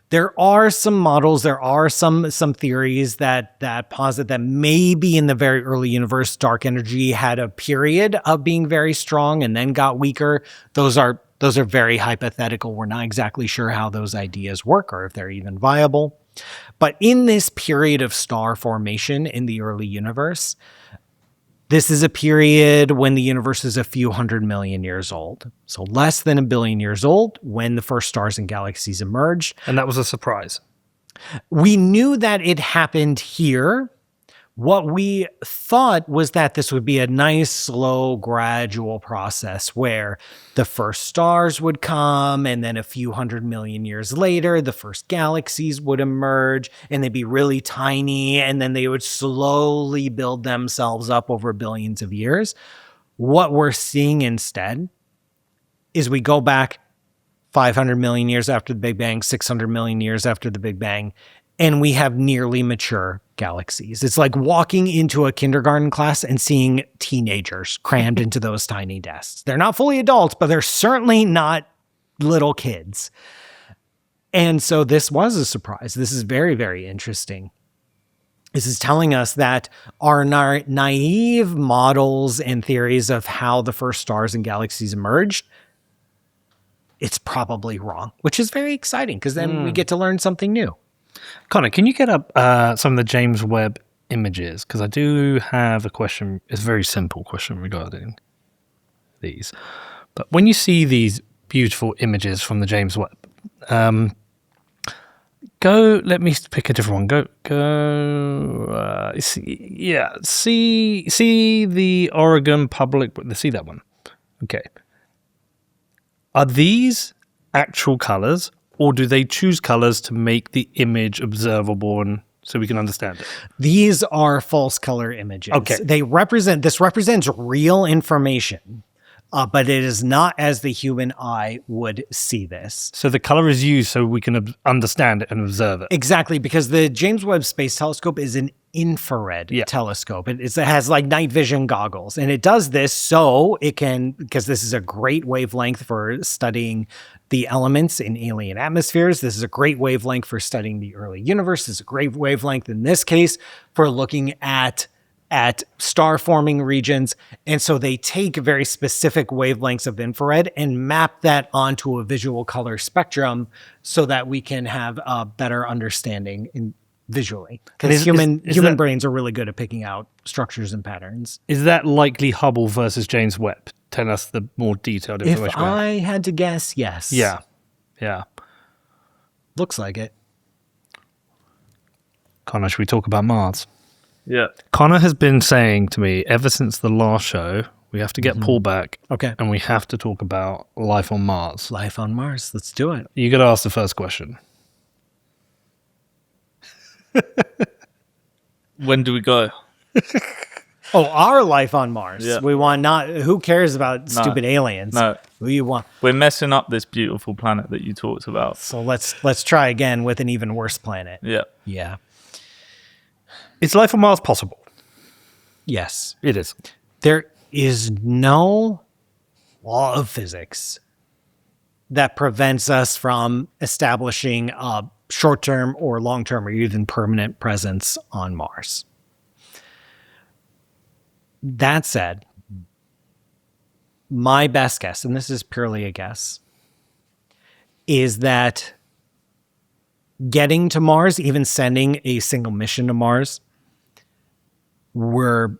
There are some models, there are some theories that posit that maybe in the very early universe, dark energy had a period of being very strong and then got weaker. Those are very hypothetical. We're not exactly sure how those ideas work or if they're even viable. But in this period of star formation in the early universe, this is a period when the universe is a few 100 million years old. So less than 1 billion years old when the first stars and galaxies emerged. And that was a surprise. We knew that it happened here. What we thought was that this would be a nice, slow, gradual process where the first stars would come, and then a few 100 million years later, the first galaxies would emerge, and they'd be really tiny, and then they would slowly build themselves up over billions of years. What we're seeing instead is we go back 500 million years after the Big Bang, 600 million years after the Big Bang, and we have nearly mature galaxies. It's like walking into a kindergarten class and seeing teenagers crammed into those tiny desks. They're not fully adults, but they're certainly not little kids. And so this was a surprise. This is very, very interesting. This is telling us that our naive models and theories of how the first stars and galaxies emerged, it's probably wrong, which is very exciting because then we get to learn something new. Connor, can you get up some of the James Webb images? Because I do have a question. It's a very simple question regarding these. But when you see these beautiful images from the James Webb, let me pick a different one. See the Oregon Public, see that one. Okay. Are these actual colors, or do they choose colors to make the image observable and so we can understand it? These are false color images. Okay. This represents real information, but it is not as the human eye would see this. So the color is used so we can understand it and observe it. Exactly, because the James Webb Space Telescope is an infrared telescope. It has like night vision goggles, and it does this so it can, because this is a great wavelength for studying the elements in alien atmospheres. This is a great wavelength for studying the early universe. This is a great wavelength in this case for looking at star forming regions. And so they take very specific wavelengths of infrared and map that onto a visual color spectrum so that we can have a better understanding visually. Because human brains are really good at picking out structures and patterns. Is that likely Hubble versus James Webb? Tell us the more detailed information. If I had to guess, yes. Yeah. Looks like it. Connor, should we talk about Mars? Yeah. Connor has been saying to me ever since the last show, we have to get Paul back. Okay. And we have to talk about life on Mars. Life on Mars. Let's do it. You got to ask the first question. When do we go? Oh, our life on Mars. Yeah. We want who cares about stupid aliens? No. Who you want? We're messing up this beautiful planet that you talked about. So let's try again with an even worse planet. Yeah. Yeah. Is life on Mars possible? Yes. It is. There is no law of physics that prevents us from establishing a short-term or long-term or even permanent presence on Mars. That said, my best guess, and this is purely a guess, is that getting to Mars, even sending a single mission to Mars, we're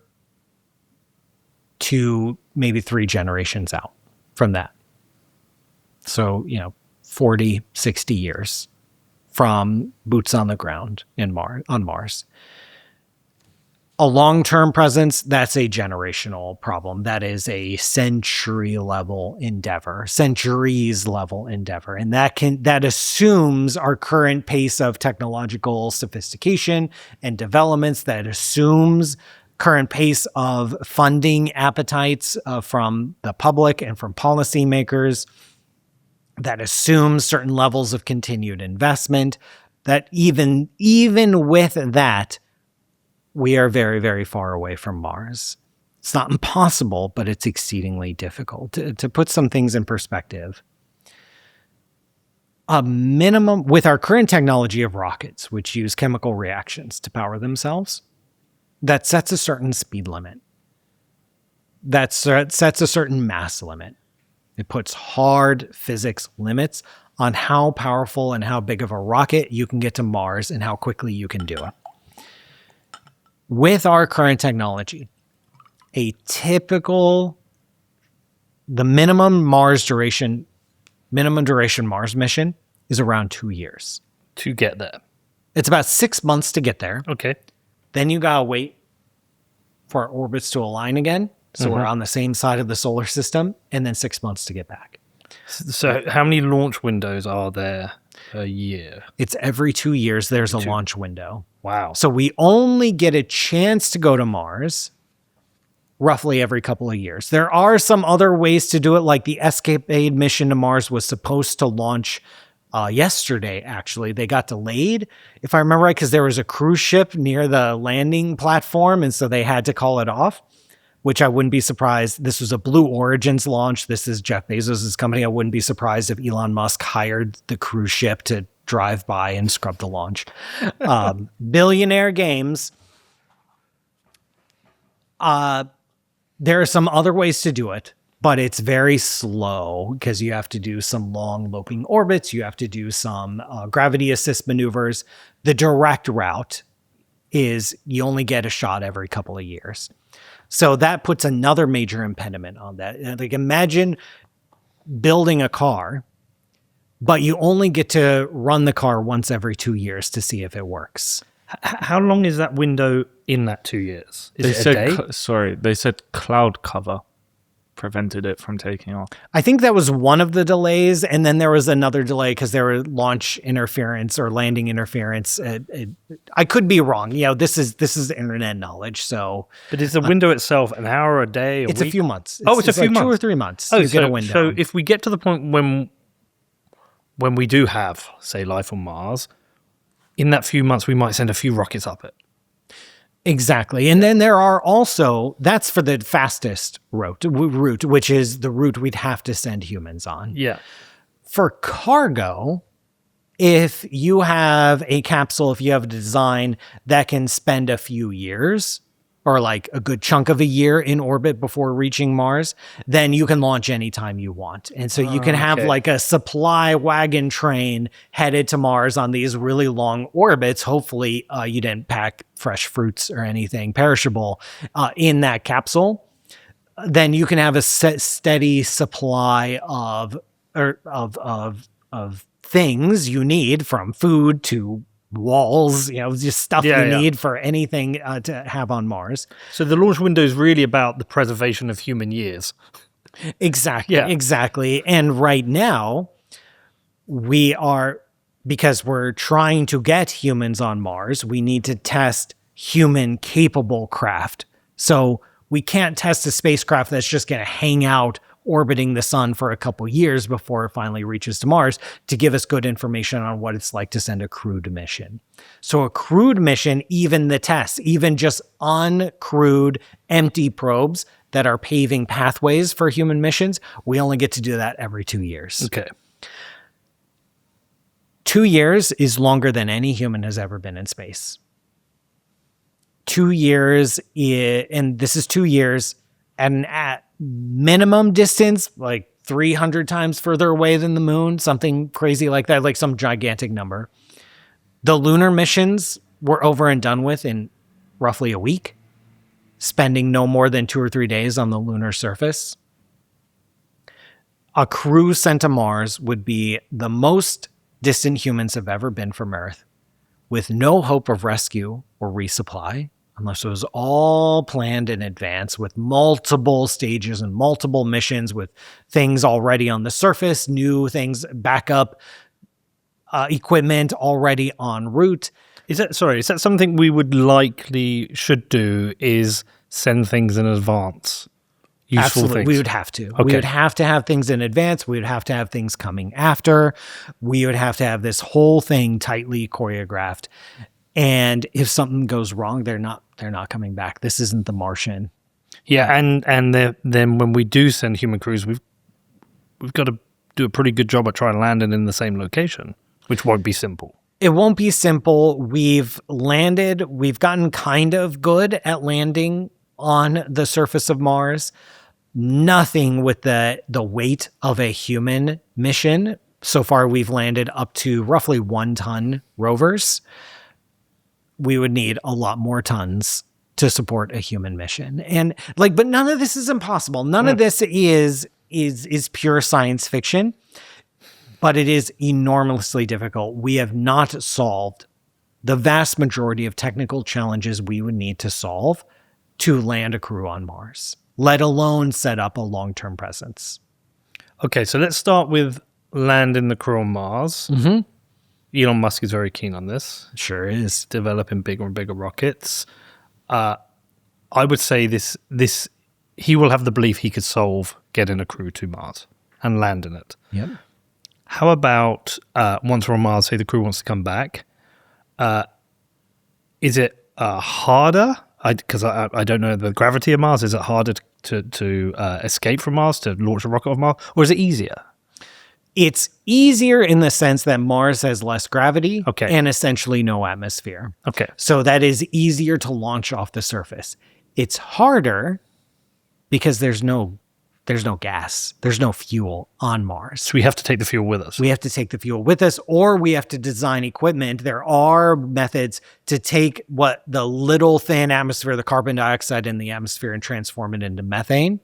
2, maybe 3 generations out from that. So, 40, 60 years from boots on the ground on Mars. A long-term presence, that's a generational problem. That is a centuries level endeavor. And that assumes our current pace of technological sophistication and developments, that assumes current pace of funding appetites from the public and from policymakers, that assumes certain levels of continued investment, that even with that, we are very, very far away from Mars. It's not impossible, but it's exceedingly difficult. To put some things in perspective, a minimum, with our current technology of rockets, which use chemical reactions to power themselves, that sets a certain speed limit. That sets a certain mass limit. It puts hard physics limits on how powerful and how big of a rocket you can get to Mars and how quickly you can do it. With our current technology, the minimum duration Mars mission is around 2 years. To get there. It's about 6 months to get there. Okay. Then you gotta wait for our orbits to align again. So we're on the same side of the solar system, and then 6 months to get back. So how many launch windows are there a year? It's every 2 years there's a launch window. Wow. So we only get a chance to go to Mars roughly every couple of years. There are some other ways to do it, like the Escapade mission to Mars was supposed to launch yesterday, actually. They got delayed, if I remember right, because there was a cruise ship near the landing platform, and so they had to call it off, which I wouldn't be surprised. This was a Blue Origin's launch. This is Jeff Bezos' company. I wouldn't be surprised if Elon Musk hired the cruise ship to drive by and scrub the launch. Billionaire games. There are some other ways to do it, but it's very slow because you have to do some long loping orbits. You have to do some gravity assist maneuvers. The direct route is you only get a shot every couple of years. So that puts another major impediment on that. Like, imagine building a car, but you only get to run the car once every 2 years to see if it works. How long is that window in that 2 years? Is it a day? They said cloud cover prevented it from taking off. I think that was one of the delays, and then there was another delay because there were launch interference or landing interference. I could be wrong. This is internet knowledge. So, but is the window itself an hour, a day, it's week? a few months. It's a few like months, 2 or 3 months. Oh, you get a window. So if we get to the point when we do have, say, life on Mars, in that few months, we might send a few rockets up it. Exactly. And then there are also, that's for the fastest route, which is the route we'd have to send humans on. Yeah. For cargo, if you have a capsule, if you have a design that can spend a few years or like a good chunk of a year in orbit before reaching Mars, then you can launch anytime you want. And so you can have like a supply wagon train headed to Mars on these really long orbits. Hopefully you didn't pack fresh fruits or anything perishable in that capsule. Then you can have a steady supply of things you need, from food to walls, just stuff you need for anything to have on Mars. So the launch window is really about the preservation of human years. Exactly. Yeah. Exactly. And right now, because we're trying to get humans on Mars, we need to test human capable craft. So we can't test a spacecraft that's just going to hang out orbiting the sun for a couple years before it finally reaches to Mars to give us good information on what it's like to send a crewed mission. So a crewed mission, even the tests, even just uncrewed empty probes that are paving pathways for human missions, we only get to do that every 2 years. Okay. 2 years is longer than any human has ever been in space. 2 years, and this is 2 years at minimum distance, like 300 times further away than the moon, something crazy like that, like some gigantic number. The lunar missions were over and done with in roughly a week, spending no more than 2 or 3 days on the lunar surface. A crew sent to Mars would be the most distant humans have ever been from Earth, with no hope of rescue or resupply, unless it was all planned in advance with multiple stages and multiple missions with things already on the surface, new things, backup equipment already en route. Is that something we should do, is send things in advance? Useful Absolutely. things. We would have to. Okay. We would have to have things in advance. We would have to have things coming after. We would have to have this whole thing tightly choreographed. And if something goes wrong, they're not coming back. This isn't The Martian. Yeah, and then when we do send human crews, we've got to do a pretty good job at trying to land it in the same location, which won't be simple. It won't be simple. We've gotten kind of good at landing on the surface of Mars. Nothing with the weight of a human mission. So far, we've landed up to roughly 1-ton rovers. We would need a lot more tons to support a human mission. And but none of this is impossible. None of this is pure science fiction, but it is enormously difficult. We have not solved the vast majority of technical challenges we would need to solve to land a crew on Mars, let alone set up a long-term presence. Okay, so let's start with landing the crew on Mars. Elon Musk is very keen on this. Sure is. Developing bigger and bigger rockets. I would say he will have the belief he could solve getting a crew to Mars and landing it. Yep. How about once we're on Mars, say the crew wants to come back? Is it harder? Because I don't know the gravity of Mars. Is it harder to escape from Mars, to launch a rocket off Mars? Or is it easier? It's easier in the sense that Mars has less gravity Okay. and essentially no atmosphere. Okay. So that is easier to launch off the surface. It's harder because there's no gas, there's no fuel on Mars. So we have to take the fuel with us. We have to take the fuel with us, or we have to design equipment. There are methods to take what the little thin atmosphere, the carbon dioxide in the atmosphere, and transform it into methane.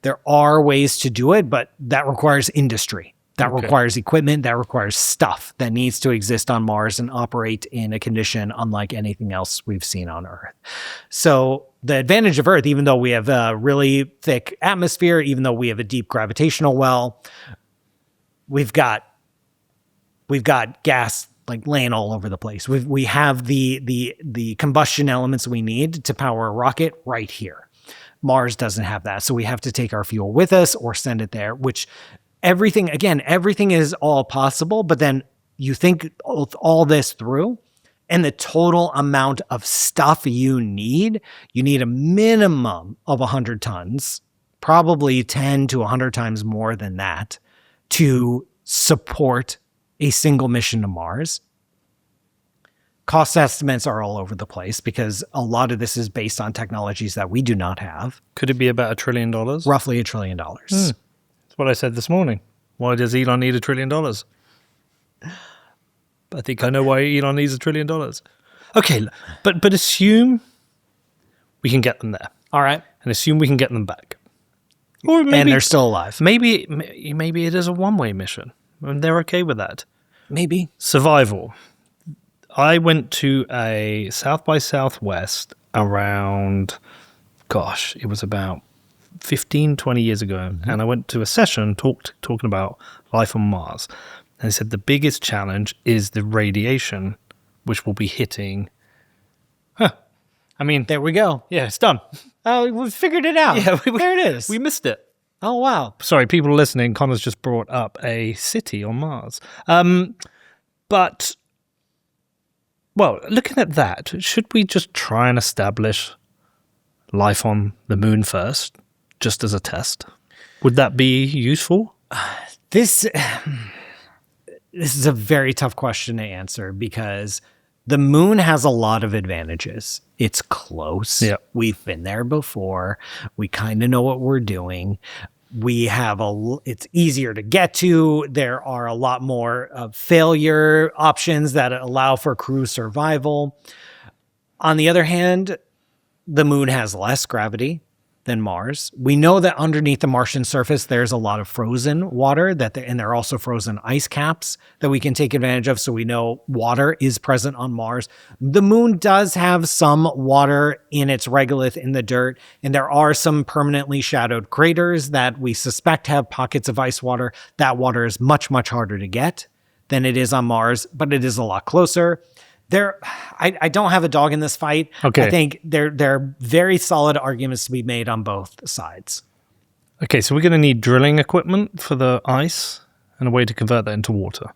There are ways to do it, but that requires industry. That requires equipment. That requires stuff that needs to exist on Mars and operate in a condition unlike anything else we've seen on Earth. So the advantage of Earth, even though we have a really thick atmosphere, even though we have a deep gravitational well, we've got gas like laying all over the place. We have the combustion elements we need to power a rocket right here. Mars doesn't have that. So we have to take our fuel with us or send it there, which everything is all possible, but then you think all this through and the total amount of stuff you need a minimum of 100 tons, probably 10 to 100 times more than that, to support a single mission to Mars. Cost estimates are all over the place because a lot of this is based on technologies that we do not have. Could it be about $1 trillion? Roughly $1 trillion. That's what I said this morning. Why does Elon need $1 trillion? I think I know why Elon needs $1 trillion. Okay, but assume we can get them there. All right. And assume we can get them back. Or maybe, And they're still alive. Maybe it is a one-way mission. And they're okay with that. Maybe. Survival. I went to a South by Southwest around, it was about 15, 20 years ago. And I went to a session talking about life on Mars. And they said the biggest challenge is the radiation, which will be hitting. I mean, There we go. yeah, it's done. Oh, we figured it out. Yeah, there it is. We missed it. Oh, wow. Sorry, people listening, Connor's just brought up a city on Mars. But, well, looking at that, should we just try and establish life on the moon first, just as a test? Would that be useful? This is a very tough question to answer because the moon has a lot of advantages. It's close. Yep. We've been there before. We kind of know what we're doing. It's easier to get to. There are a lot more failure options that allow for crew survival. On the other hand, the moon has less gravity than Mars. We know that underneath the Martian surface, there's a lot of frozen water and there are also frozen ice caps that we can take advantage of. So we know water is present on Mars. The moon does have some water in its regolith in the dirt, and there are some permanently shadowed craters that we suspect have pockets of ice water. That water is much, much harder to get than it is on Mars, but it is a lot closer. I don't have a dog in this fight. Okay. I think there are very solid arguments to be made on both sides. Okay, so we're going to need drilling equipment for the ice and a way to convert that into water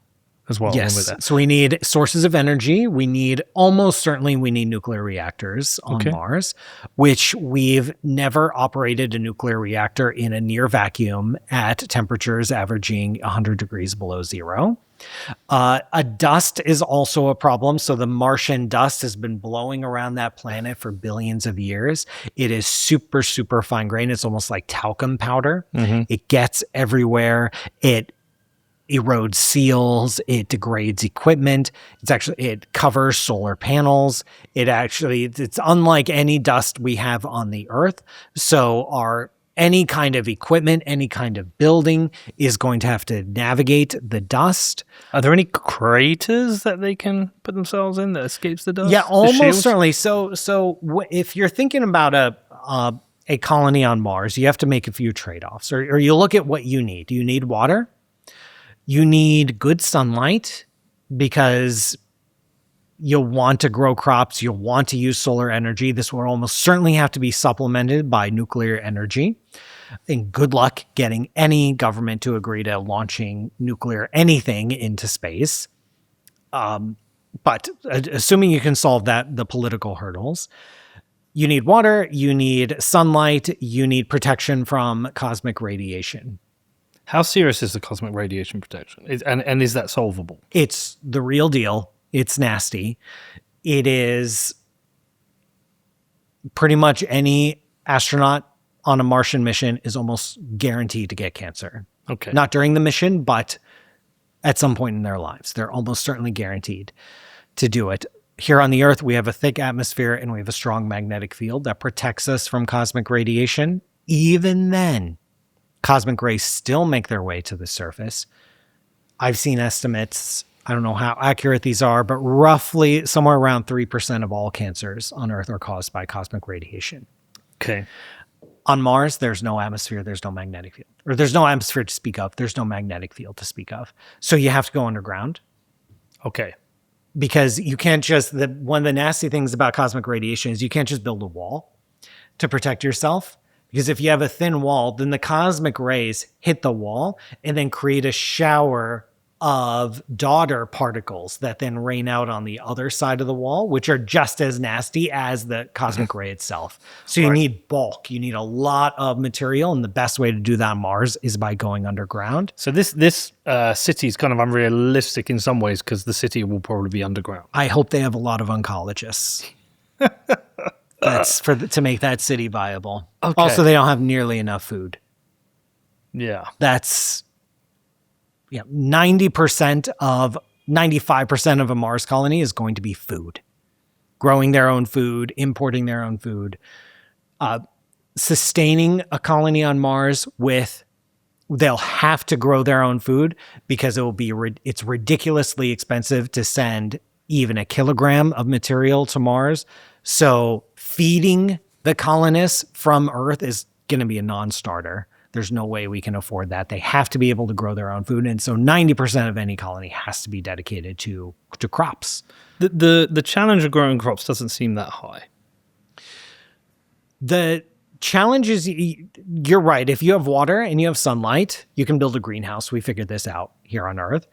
as well. along with Yes. that. So we need sources of energy. We need nuclear reactors on Mars, which we've never operated a nuclear reactor in a near vacuum at temperatures averaging 100 degrees below zero. A dust is also a problem. So the Martian dust has been blowing around that planet for billions of years. It is super, super fine grained. It's almost like talcum powder. It gets everywhere. It erodes seals. It degrades equipment. It covers solar panels. It's unlike any dust we have on the Earth. So any kind of equipment, any kind of building is going to have to navigate the dust. Are there any craters that they can put themselves in that escapes the dust? Yeah, The almost shields? certainly. So if you're thinking about a a colony on Mars, you have to make a few trade-offs, or you look at what you need. You need water. You need good sunlight because you'll want to grow crops. You'll want to use solar energy. This will almost certainly have to be supplemented by nuclear energy. And good luck getting any government to agree to launching nuclear anything into space. But assuming you can solve the political hurdles, you need water, you need sunlight, you need protection from cosmic radiation. How serious is the cosmic radiation protection? And is that solvable? It's the real deal. It's nasty. It is pretty much any astronaut on a Martian mission is almost guaranteed to get cancer. Okay. Not during the mission, but at some point in their lives. They're almost certainly guaranteed to do it. Here on the Earth, we have a thick atmosphere and we have a strong magnetic field that protects us from cosmic radiation. Even then, cosmic rays still make their way to the surface. I've seen estimates, I don't know how accurate these are, but roughly somewhere around 3% of all cancers on Earth are caused by cosmic radiation. Okay. On Mars, there's no atmosphere, there's no magnetic field. Or there's no atmosphere to speak of, there's no magnetic field to speak of. So you have to go underground. Okay. Because you can't just, one of the nasty things about cosmic radiation is you can't just build a wall to protect yourself. Because if you have a thin wall, then the cosmic rays hit the wall and then create a shower of daughter particles that then rain out on the other side of the wall, which are just as nasty as the cosmic ray itself. So you need bulk. You need a lot of material, and the best way to do that on Mars is by going underground. So this city is kind of unrealistic in some ways because the city will probably be underground. I hope they have a lot of oncologists. That's to make that city viable. Okay. Also, they don't have nearly enough food. Yeah. That's 95% of a Mars colony is going to be food. Growing their own food, importing their own food. Sustaining a colony on Mars they'll have to grow their own food because it's ridiculously expensive to send even a kilogram of material to Mars. So feeding the colonists from Earth is going to be a non-starter. There's no way we can afford that. They have to be able to grow their own food. And so 90% of any colony has to be dedicated to crops. The challenge of growing crops doesn't seem that high. The challenge is, you're right. If you have water and you have sunlight, you can build a greenhouse. We figured this out here on Earth.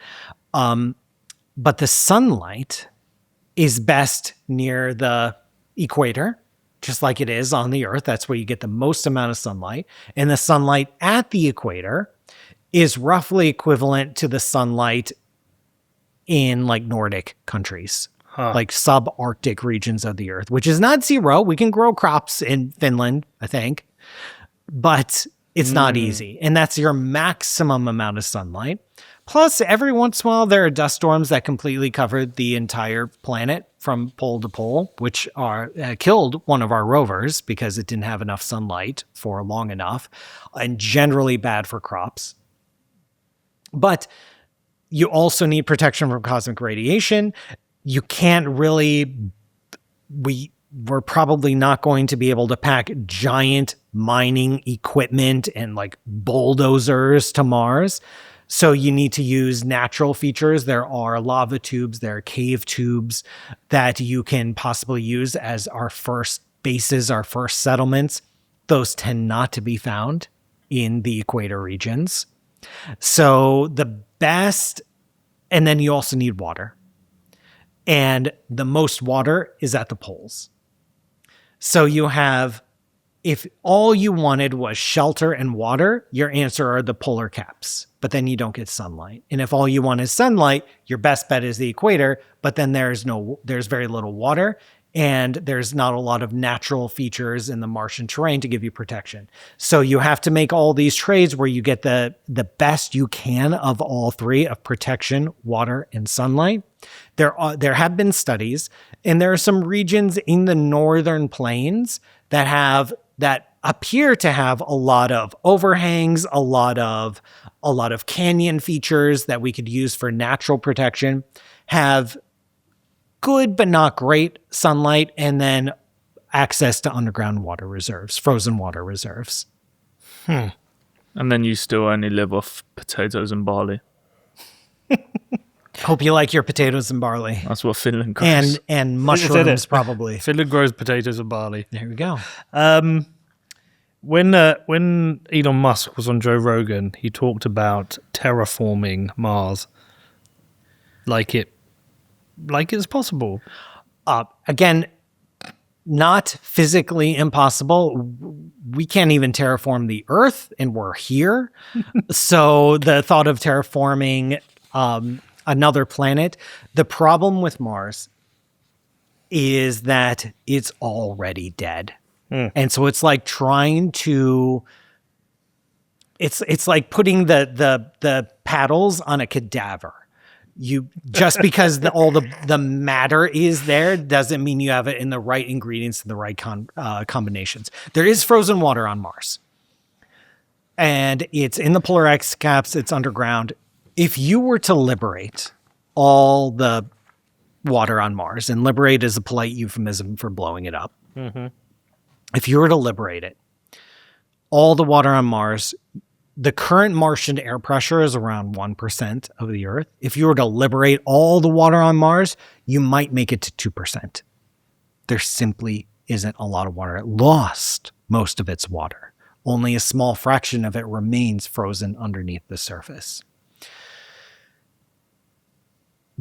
But the sunlight is best near the equator, just like it is on the Earth. That's where you get the most amount of sunlight. And the sunlight at the equator is roughly equivalent to the sunlight in like Nordic countries, like subarctic regions of the Earth, which is not zero. We can grow crops in Finland, I think, but it's not easy. And that's your maximum amount of sunlight. Plus, every once in a while, there are dust storms that completely covered the entire planet from pole to pole, which killed one of our rovers because it didn't have enough sunlight for long enough, and generally bad for crops. But you also need protection from cosmic radiation. You can't really, we're probably not going to be able to pack giant mining equipment and like bulldozers to Mars. So you need to use natural features. There are lava tubes, there are cave tubes that you can possibly use as our first bases, our first settlements. Those tend not to be found in the equator regions. So the best, and then you also need water. And the most water is at the poles. So you have, if all you wanted was shelter and water, your answer are the polar caps, but then you don't get sunlight. And if all you want is sunlight, your best bet is the equator, but then there's very little water and there's not a lot of natural features in the Martian terrain to give you protection. So you have to make all these trades where you get the best you can of all three, of protection, water, and sunlight. There have been studies, and there are some regions in the northern plains that appear to have a lot of overhangs, a lot of canyon features that we could use for natural protection, have good but not great sunlight, and then access to underground water reserves, frozen water reserves. And then you still only live off potatoes and barley. Hope you like your potatoes and barley. That's what Finland grows. And mushrooms, probably. Finland grows potatoes and barley. There we go. When Elon Musk was on Joe Rogan, he talked about terraforming Mars, like it's possible. Again, not physically impossible. We can't even terraform the Earth, and we're here. So the thought of terraforming another planet, the problem with Mars is that it's already dead. And so it's like trying to, it's like putting the paddles on a cadaver. You just because all the matter is there doesn't mean you have it in the right ingredients and the right combinations. There is frozen water on Mars, and it's in the polar ice caps. It's underground. If you were to liberate all the water on Mars, and liberate is a polite euphemism for blowing it up. If you were to liberate it, all the water on Mars, the current Martian air pressure is around 1% of the Earth. If you were to liberate all the water on Mars, you might make it to 2%. There simply isn't a lot of water. It lost most of its water. Only a small fraction of it remains frozen underneath the surface.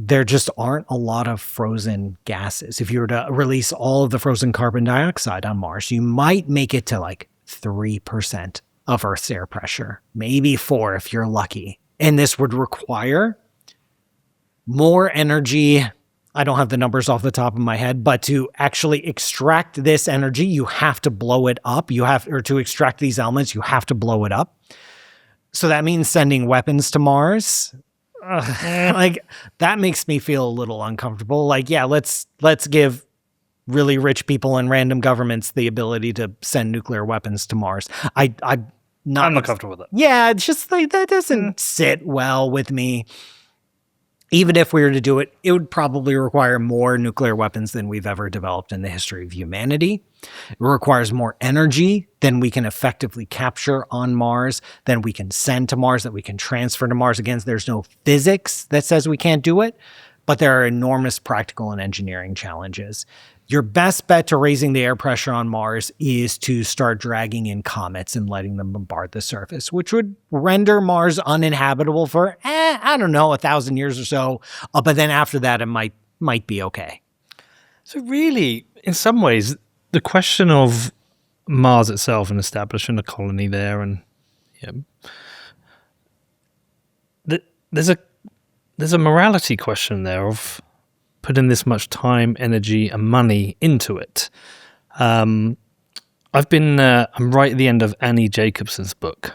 There just aren't a lot of frozen gases. If you were to release all of the frozen carbon dioxide on Mars, you might make it to like 3% of Earth's air pressure, maybe 4% if you're lucky. And this would require more energy. I don't have the numbers off the top of my head, but to actually extract this energy, you have to blow it up. Or to extract these elements, you have to blow it up. So that means sending weapons to Mars. Like that makes me feel a little uncomfortable. Like, yeah, let's give really rich people and random governments the ability to send nuclear weapons to Mars. I'm not comfortable with it. Yeah, it's just like that doesn't sit well with me. Even if we were to do it, it would probably require more nuclear weapons than we've ever developed in the history of humanity. It requires more energy than we can effectively capture on Mars, than we can send to Mars, that we can transfer to Mars. Again, there's no physics that says we can't do it, but there are enormous practical and engineering challenges. Your best bet to raising the air pressure on Mars is to start dragging in comets and letting them bombard the surface, which would render Mars uninhabitable for, 1,000 years or so. But then after that, it might be okay. So really, in some ways, the question of Mars itself and establishing a colony there, and there's a morality question there of putting this much time, energy, and money into it. I'm right at the end of Annie Jacobsen's book,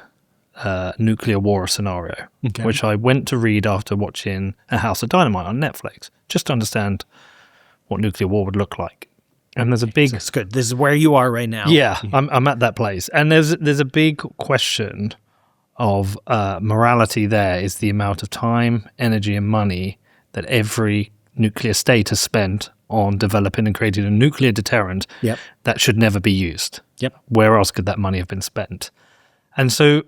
Nuclear War Scenario, which I went to read after watching A House of Dynamite on Netflix, just to understand what nuclear war would look like. And there's a big... That's good. This is where you are right now. Yeah, I'm at that place. And there's a big question of morality there, is the amount of time, energy, and money that every nuclear state has spent on developing and creating a nuclear deterrent that should never be used. Where else could that money have been spent? And so,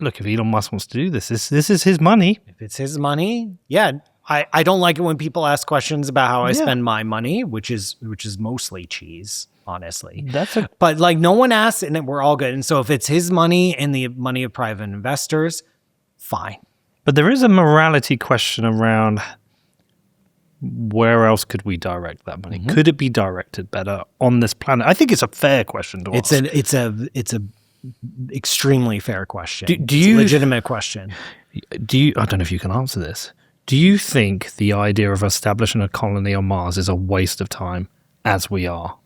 look, if Elon Musk wants to do this is his money. If it's his money, yeah. I don't like it when people ask questions about how I spend my money, which is mostly cheese, honestly. But like no one asks, and we're all good. And so if it's his money and the money of private investors, fine. But there is a morality question around where else could we direct that money? Could it be directed better on this planet? I think it's a fair question to ask. It's a extremely fair question. Do you, it's a legitimate question. I don't know if you can answer this. Do you think the idea of establishing a colony on Mars is a waste of time as we are?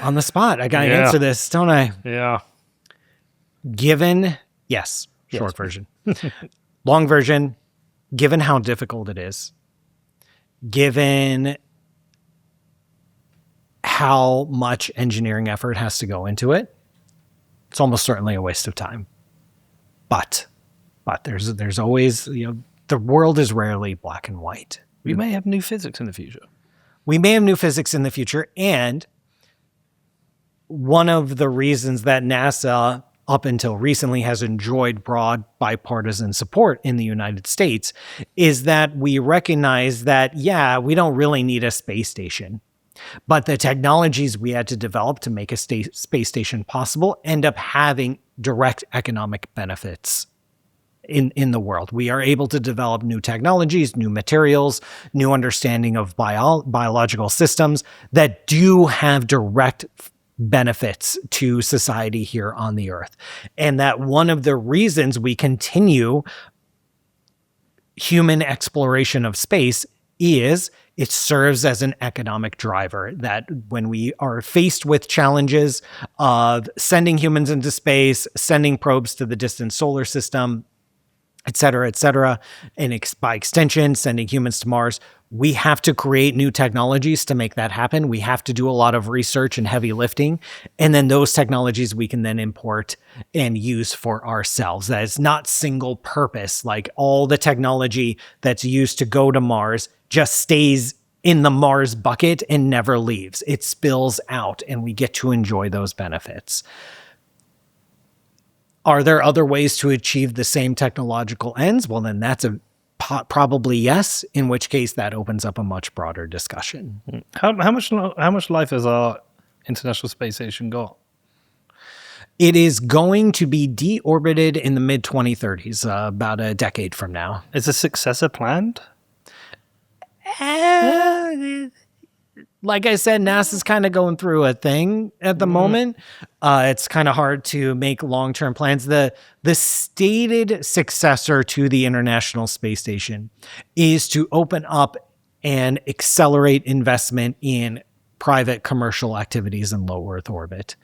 On the spot, I got to answer this, don't I? Yeah. Given, yes, short version. Long version, given how difficult it is, given how much engineering effort has to go into it, it's almost certainly a waste of time. But there's always, the world is rarely black and white. We may have new physics in the future. We may have new physics in the future. And one of the reasons that NASA, up until recently, has enjoyed broad bipartisan support in the United States is that we recognize that, yeah, we don't really need a space station. But the technologies we had to develop to make a space station possible end up having direct economic benefits in the world. We are able to develop new technologies, new materials, new understanding of biological systems that do have direct benefits to society here on the Earth. And that one of the reasons we continue human exploration of space is it serves as an economic driver, that when we are faced with challenges of sending humans into space, sending probes to the distant solar system, et cetera, and by extension, sending humans to Mars, we have to create new technologies to make that happen. We have to do a lot of research and heavy lifting. And then those technologies we can then import and use for ourselves. That is not single purpose. Like all the technology that's used to go to Mars just stays in the Mars bucket and never leaves. It spills out and we get to enjoy those benefits. Are there other ways to achieve the same technological ends? Well, then that's probably yes, in which case that opens up a much broader discussion. How much life has our International Space Station got? It is going to be deorbited in the mid-2030s, about a decade from now. Is a successor planned? Like I said, NASA's kind of going through a thing at the moment. It's kind of hard to make long-term plans. The stated successor to the International Space Station is to open up and accelerate investment in private commercial activities in low Earth orbit.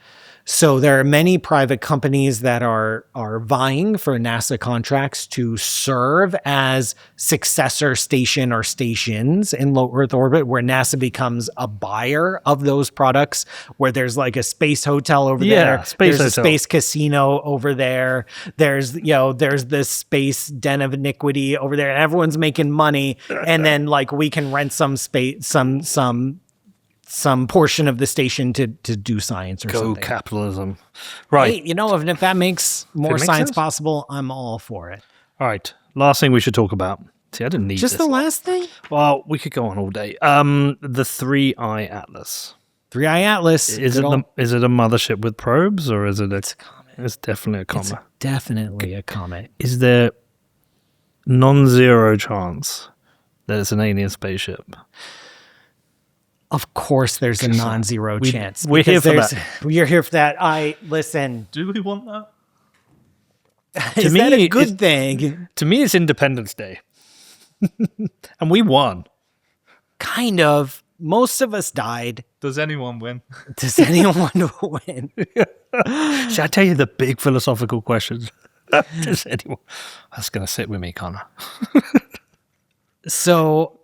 So there are many private companies that are vying for NASA contracts to serve as successor station or stations in low Earth orbit, where NASA becomes a buyer of those products, where there's like a space hotel over there. There's a space casino over there. There's this space den of iniquity over there, and everyone's making money. And then like we can rent some space, some portion of the station to do science or something. Go capitalism. Right. Hey, if that makes more science sense? possible, I'm all for it. All right. Last thing we should talk about. See, I didn't need Just this. the last thing? Well, we could go on all day. The 3-Eye Atlas. 3-Eye Atlas. Is it a mothership with probes, or is it It's a comet. It's definitely a comet. It's definitely a comet. Is there non-zero chance that it's an alien spaceship? Of course, there's a non-zero chance. We're here for that. You're here for that. Listen. Do we want that? Is that a good thing? To me, it's Independence Day. And we won. Kind of. Most of us died. Does anyone win? Does anyone win? Should I tell you the big philosophical questions? Does anyone? That's going to sit with me, Connor. So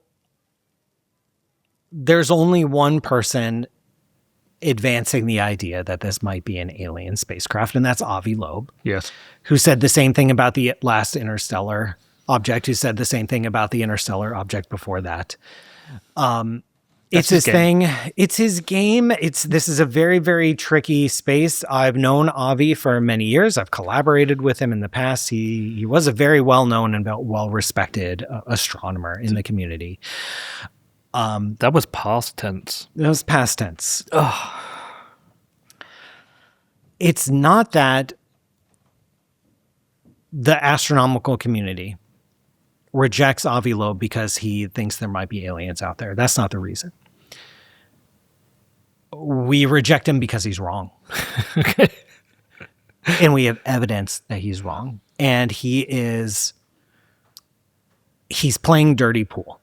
there's only one person advancing the idea that this might be an alien spacecraft, and that's Avi Loeb. Yes. Who said the same thing about the last interstellar object, who said the same thing about the interstellar object before that. It's his thing. It's his game. This is a very, very tricky space. I've known Avi for many years. I've collaborated with him in the past. He was a very well-known and well-respected astronomer in the community. That was past tense. It was past tense. Ugh. It's not that the astronomical community rejects Avi Loeb because he thinks there might be aliens out there. That's not the reason. We reject him because he's wrong. Okay. And we have evidence that he's wrong. And he's playing dirty pool.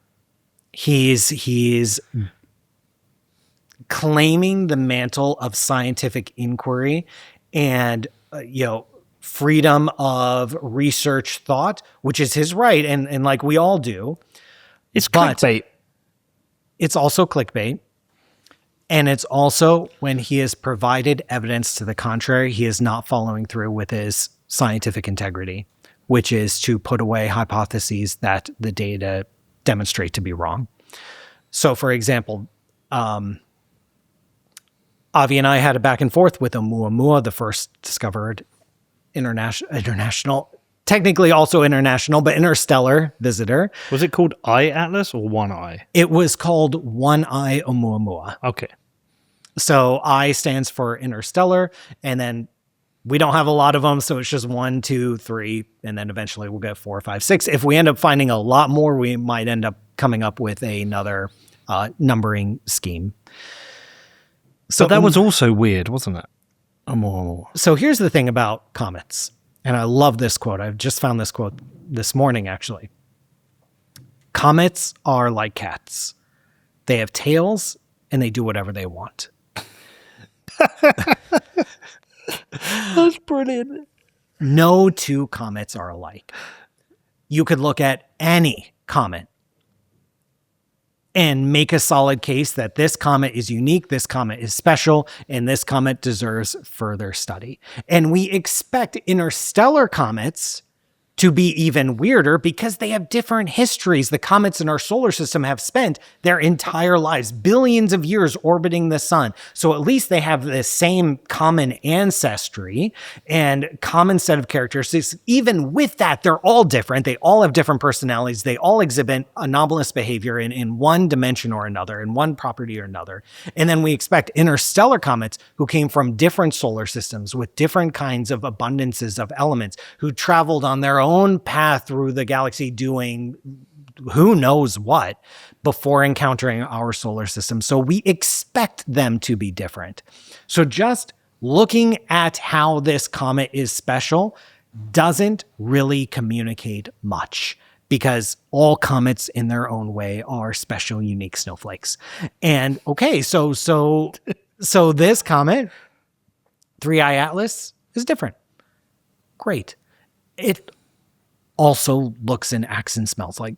He's claiming the mantle of scientific inquiry and freedom of research thought, which is his right, and like we all do. It's clickbait. It's also clickbait. And it's also when he has provided evidence to the contrary, he is not following through with his scientific integrity, which is to put away hypotheses that the data demonstrate to be wrong. So, for example, Avi and I had a back and forth with Oumuamua, the first discovered international, technically also international, but interstellar visitor. Was it called Eye Atlas or One Eye? It was called One Eye Oumuamua. Okay. So I stands for interstellar, and then we don't have a lot of them, so it's just 1, 2, 3, and then eventually we'll get 4, 5, 6. If we end up finding a lot more, we might end up coming up with another numbering scheme. So that was also weird, wasn't it? So here's the thing about comets, and I love this quote. I've just found this quote this morning, actually. Comets are like cats. They have tails, and they do whatever they want. That's brilliant. No two comets are alike. You could look at any comet and make a solid case that this comet is unique, this comet is special, and this comet deserves further study. And we expect interstellar comets to be even weirder because they have different histories. The comets in our solar system have spent their entire lives, billions of years orbiting the sun. So at least they have the same common ancestry and common set of characteristics. Even with that, they're all different. They all have different personalities. They all exhibit anomalous behavior in one dimension or another, in one property or another. And then we expect interstellar comets who came from different solar systems with different kinds of abundances of elements, who traveled on their own path through the galaxy doing who knows what before encountering our solar system. So we expect them to be different. So just looking at how this comet is special doesn't really communicate much, because all comets in their own way are special, unique snowflakes. And okay, so this comet, 3i Atlas, is different. Great. It also looks and acts and smells like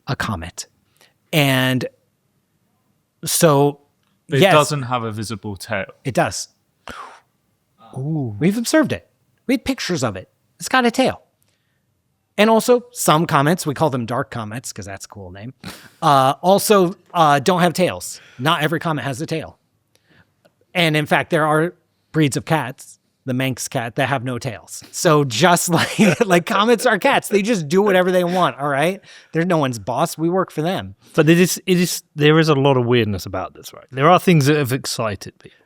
a comet. And so, It doesn't have a visible tail. It does. Ooh. We've observed it. We have pictures of it. It's got a tail. And also, some comets, we call them dark comets because that's a cool name, also don't have tails. Not every comet has a tail. And in fact, there are breeds of cats, the Manx cat, that have no tails. So just like comets are cats, they just do whatever they want. All right, they're no one's boss. We work for them. But there is a lot of weirdness about this, right? There are things that have excited people.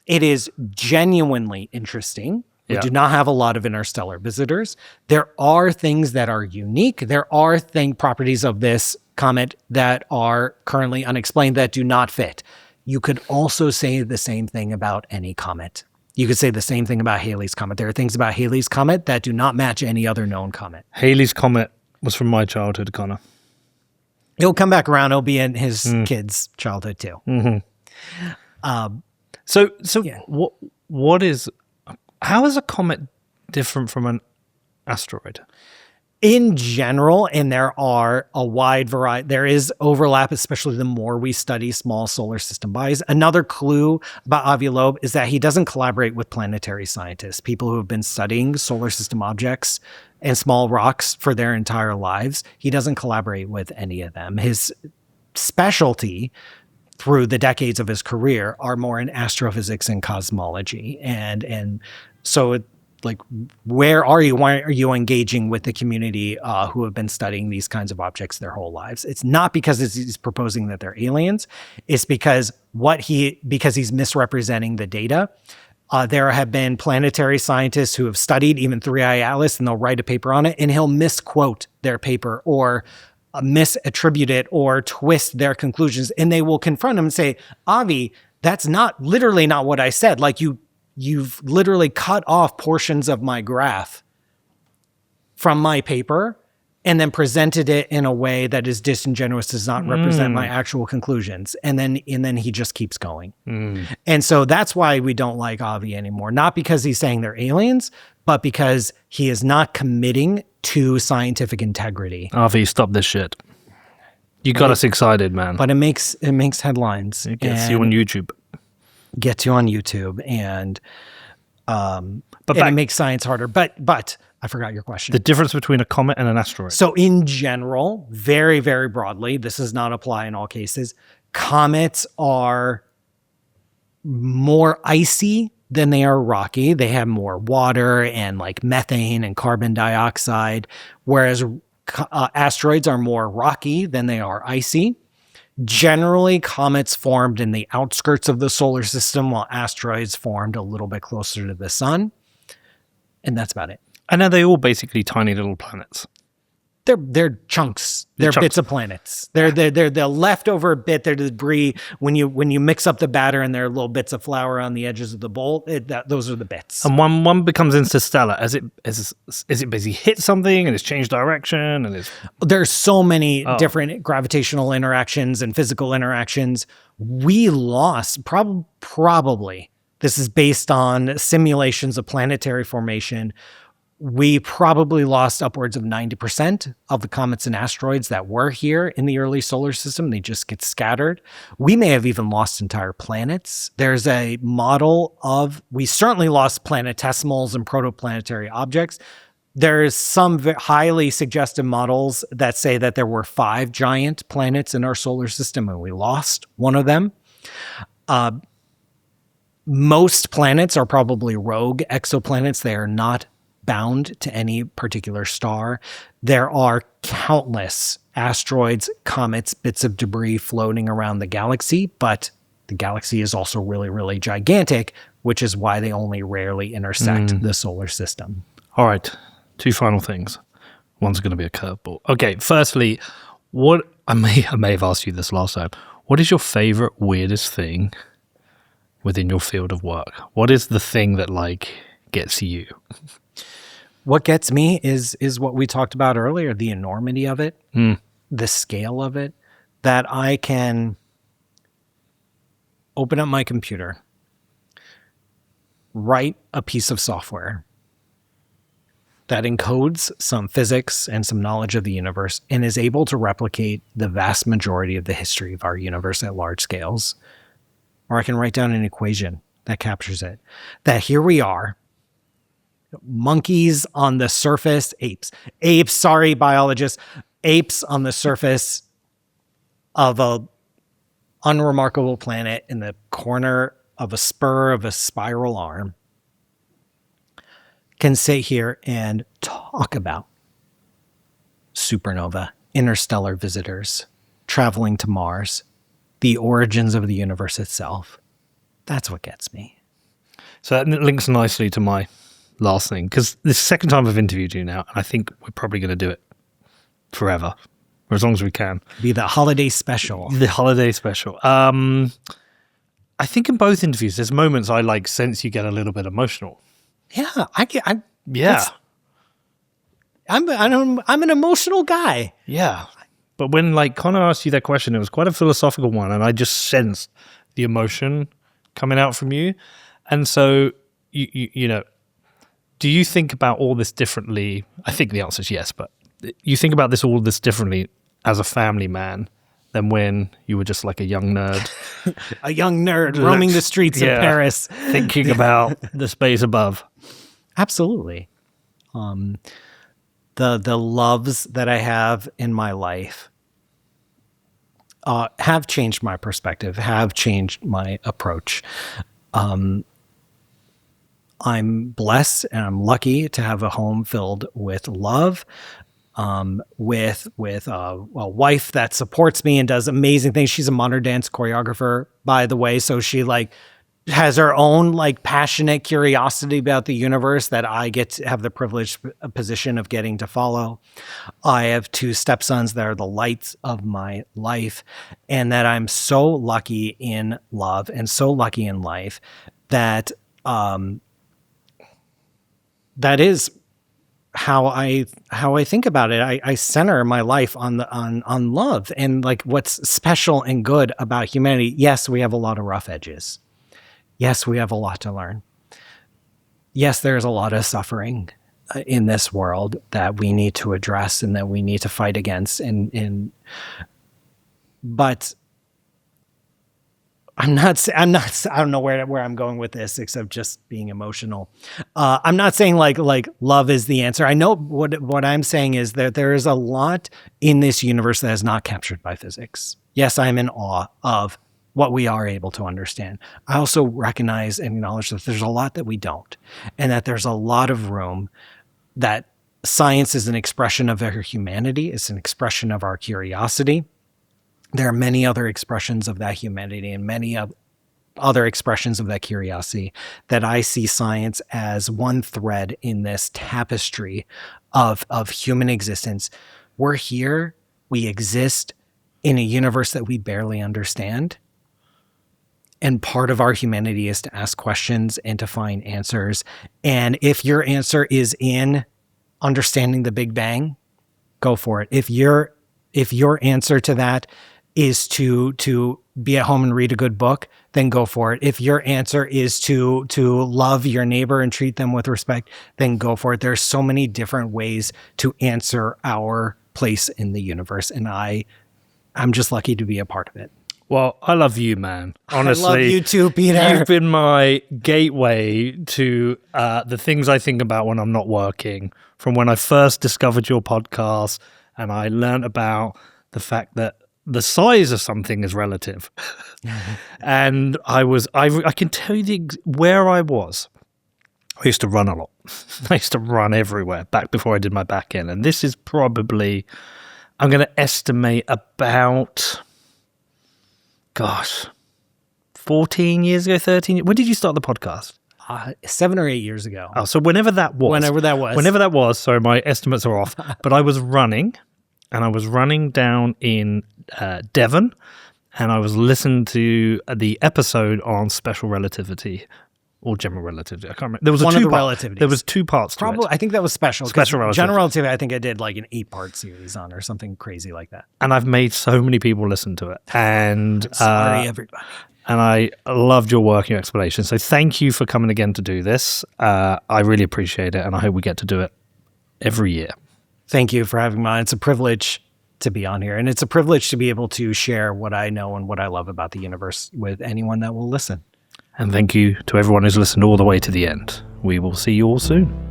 It is genuinely interesting. We do not have a lot of interstellar visitors. There are things that are unique. There are properties of this comet that are currently unexplained that do not fit. You could also say the same thing about any comet. You could say the same thing about Halley's Comet. There are things about Halley's Comet that do not match any other known comet. Halley's Comet was from my childhood, Connor. It'll come back around. It'll be in his kid's childhood too. Mm-hmm. How is a comet different from an asteroid? In general, and there are a wide variety, there is overlap, especially the more we study small solar system bodies. Another clue about Avi Loeb is that he doesn't collaborate with planetary scientists, people who have been studying solar system objects and small rocks for their entire lives. He doesn't collaborate with any of them. His specialty through the decades of his career are more in astrophysics and cosmology. And so where are you? Why are you engaging with the community who have been studying these kinds of objects their whole lives? It's not because he's proposing that they're aliens. It's because he's misrepresenting the data. There have been planetary scientists who have studied even 3i Atlas, and they'll write a paper on it, and he'll misquote their paper or misattribute it or twist their conclusions, and they will confront him and say, Avi, that's literally not what I said. Like you've literally cut off portions of my graph from my paper and then presented it in a way that is disingenuous, does not represent my actual conclusions. And then he just keeps going. And so that's why we don't like Avi anymore. Not because he's saying they're aliens, but because he is not committing to scientific integrity. Avi, stop this shit. You got us excited, man. But it makes headlines. It gets you on YouTube. Gets you on YouTube, and it makes science harder. But I forgot your question. The difference between a comet and an asteroid. So in general, very, very broadly, this does not apply in all cases. Comets are more icy than they are rocky. They have more water and like methane and carbon dioxide, whereas asteroids are more rocky than they are icy. Generally, comets formed in the outskirts of the solar system, while asteroids formed a little bit closer to the sun. And that's about it. And are they all basically tiny little planets? They're chunks. They're bits of planets. They're the leftover bit. They're the debris. When you mix up the batter and there are little bits of flour on the edges of the bowl, those are the bits. And one becomes interstellar as it basically hit something and it's changed direction and it's. There's so many different gravitational interactions and physical interactions. We lost probably. This is based on simulations of planetary formation. We probably lost upwards of 90% of the comets and asteroids that were here in the early solar system. They just get scattered. We may have even lost entire planets. There's a model we certainly lost planetesimals and protoplanetary objects. There's some highly suggestive models that say that there were 5 giant planets in our solar system and we lost one of them. Most planets are probably rogue exoplanets. They are not bound to any particular star. There are countless asteroids, comets, bits of debris floating around the galaxy, but the galaxy is also really, really gigantic, which is why they only rarely intersect the solar system. All right, 2 final things. One's going to be a curveball. Okay, firstly, what I may have asked you this last time. What is your favorite weirdest thing within your field of work? What is the thing that gets you? What gets me is what we talked about earlier, the enormity of it, the scale of it, that I can open up my computer, write a piece of software that encodes some physics and some knowledge of the universe and is able to replicate the vast majority of the history of our universe at large scales. Or I can write down an equation that captures it. That here we are, monkeys on the surface, apes, sorry, biologists, apes on the surface of a unremarkable planet in the corner of a spur of a spiral arm, can sit here and talk about supernova, interstellar visitors, traveling to Mars, the origins of the universe itself. That's what gets me. So that links nicely to my last thing, because this is the second time I've interviewed you now, and I think we're probably going to do it forever, or as long as we can. Be the holiday special. The holiday special. I think in both interviews, there's moments I sense you get a little bit emotional. Yeah, Yeah. I'm an emotional guy. Yeah. But when Connor asked you that question, it was quite a philosophical one, and I just sensed the emotion coming out from you. And so, you know, do you think about all this differently? I think the answer is yes, but you think about all this differently as a family man than when you were just a young nerd. A young nerd roaming the streets of Paris. Thinking about the space above. Absolutely. The loves that I have in my life have changed my perspective, have changed my approach. I'm blessed and I'm lucky to have a home filled with love, with a wife that supports me and does amazing things. She's a modern dance choreographer, by the way, so she has her own passionate curiosity about the universe that I get to have the privileged position of getting to follow. I have 2 stepsons that are the lights of my life, and that I'm so lucky in love and so lucky in life that that is how I think about it. I center my life on love and what's special and good about humanity. Yes, we have a lot of rough edges. Yes, we have a lot to learn. Yes, there's a lot of suffering in this world that we need to address and that we need to fight against. But I don't know where I'm going with this except just being emotional. I'm not saying like love is the answer. I know what I'm saying is that there is a lot in this universe that is not captured by physics. Yes, I'm in awe of what we are able to understand. I also recognize and acknowledge that there's a lot that we don't, and that there's a lot of room that science is an expression of our humanity. It's an expression of our curiosity. There are many other expressions of that humanity and many other expressions of that curiosity that I see science as one thread in this tapestry of human existence. We're here, we exist in a universe that we barely understand. And part of our humanity is to ask questions and to find answers. And if your answer is in understanding the Big Bang, go for it. If your answer to that is to be at home and read a good book, then go for it. If your answer is to love your neighbor and treat them with respect, then go for it. There's so many different ways to answer our place in the universe, and I'm just lucky to be a part of it. Well, I love you, man. Honestly, I love you too, Peter. You've been my gateway to the things I think about when I'm not working. From when I first discovered your podcast, and I learned about the fact that the size of something is relative. And I can tell you where I was. I used to run a lot. I used to run everywhere back before I did my back end. And this is probably, I'm going to estimate about, 14 years ago, 13 years. When did you start the podcast? 7 or 8 years ago. Oh, so whenever that was. Sorry, my estimates are off. But I was running, and I was running down in Devon, and I was listening to the episode on special relativity or general relativity. I can't remember. There was relativities. There was 2 parts to Probably, it. I think that was special. Special relativity. General relativity, I think I did like an 8-part series on or something crazy like that. And I've made so many people listen to it. And sorry, everybody. And I loved your work and your explanation. So thank you for coming again to do this. I really appreciate it, and I hope we get to do it every year. Thank you for having me on. It's a privilege to be on here, and it's a privilege to be able to share what I know and what I love about the universe with anyone that will listen. And thank you to everyone who's listened all the way to the end. We will see you all soon.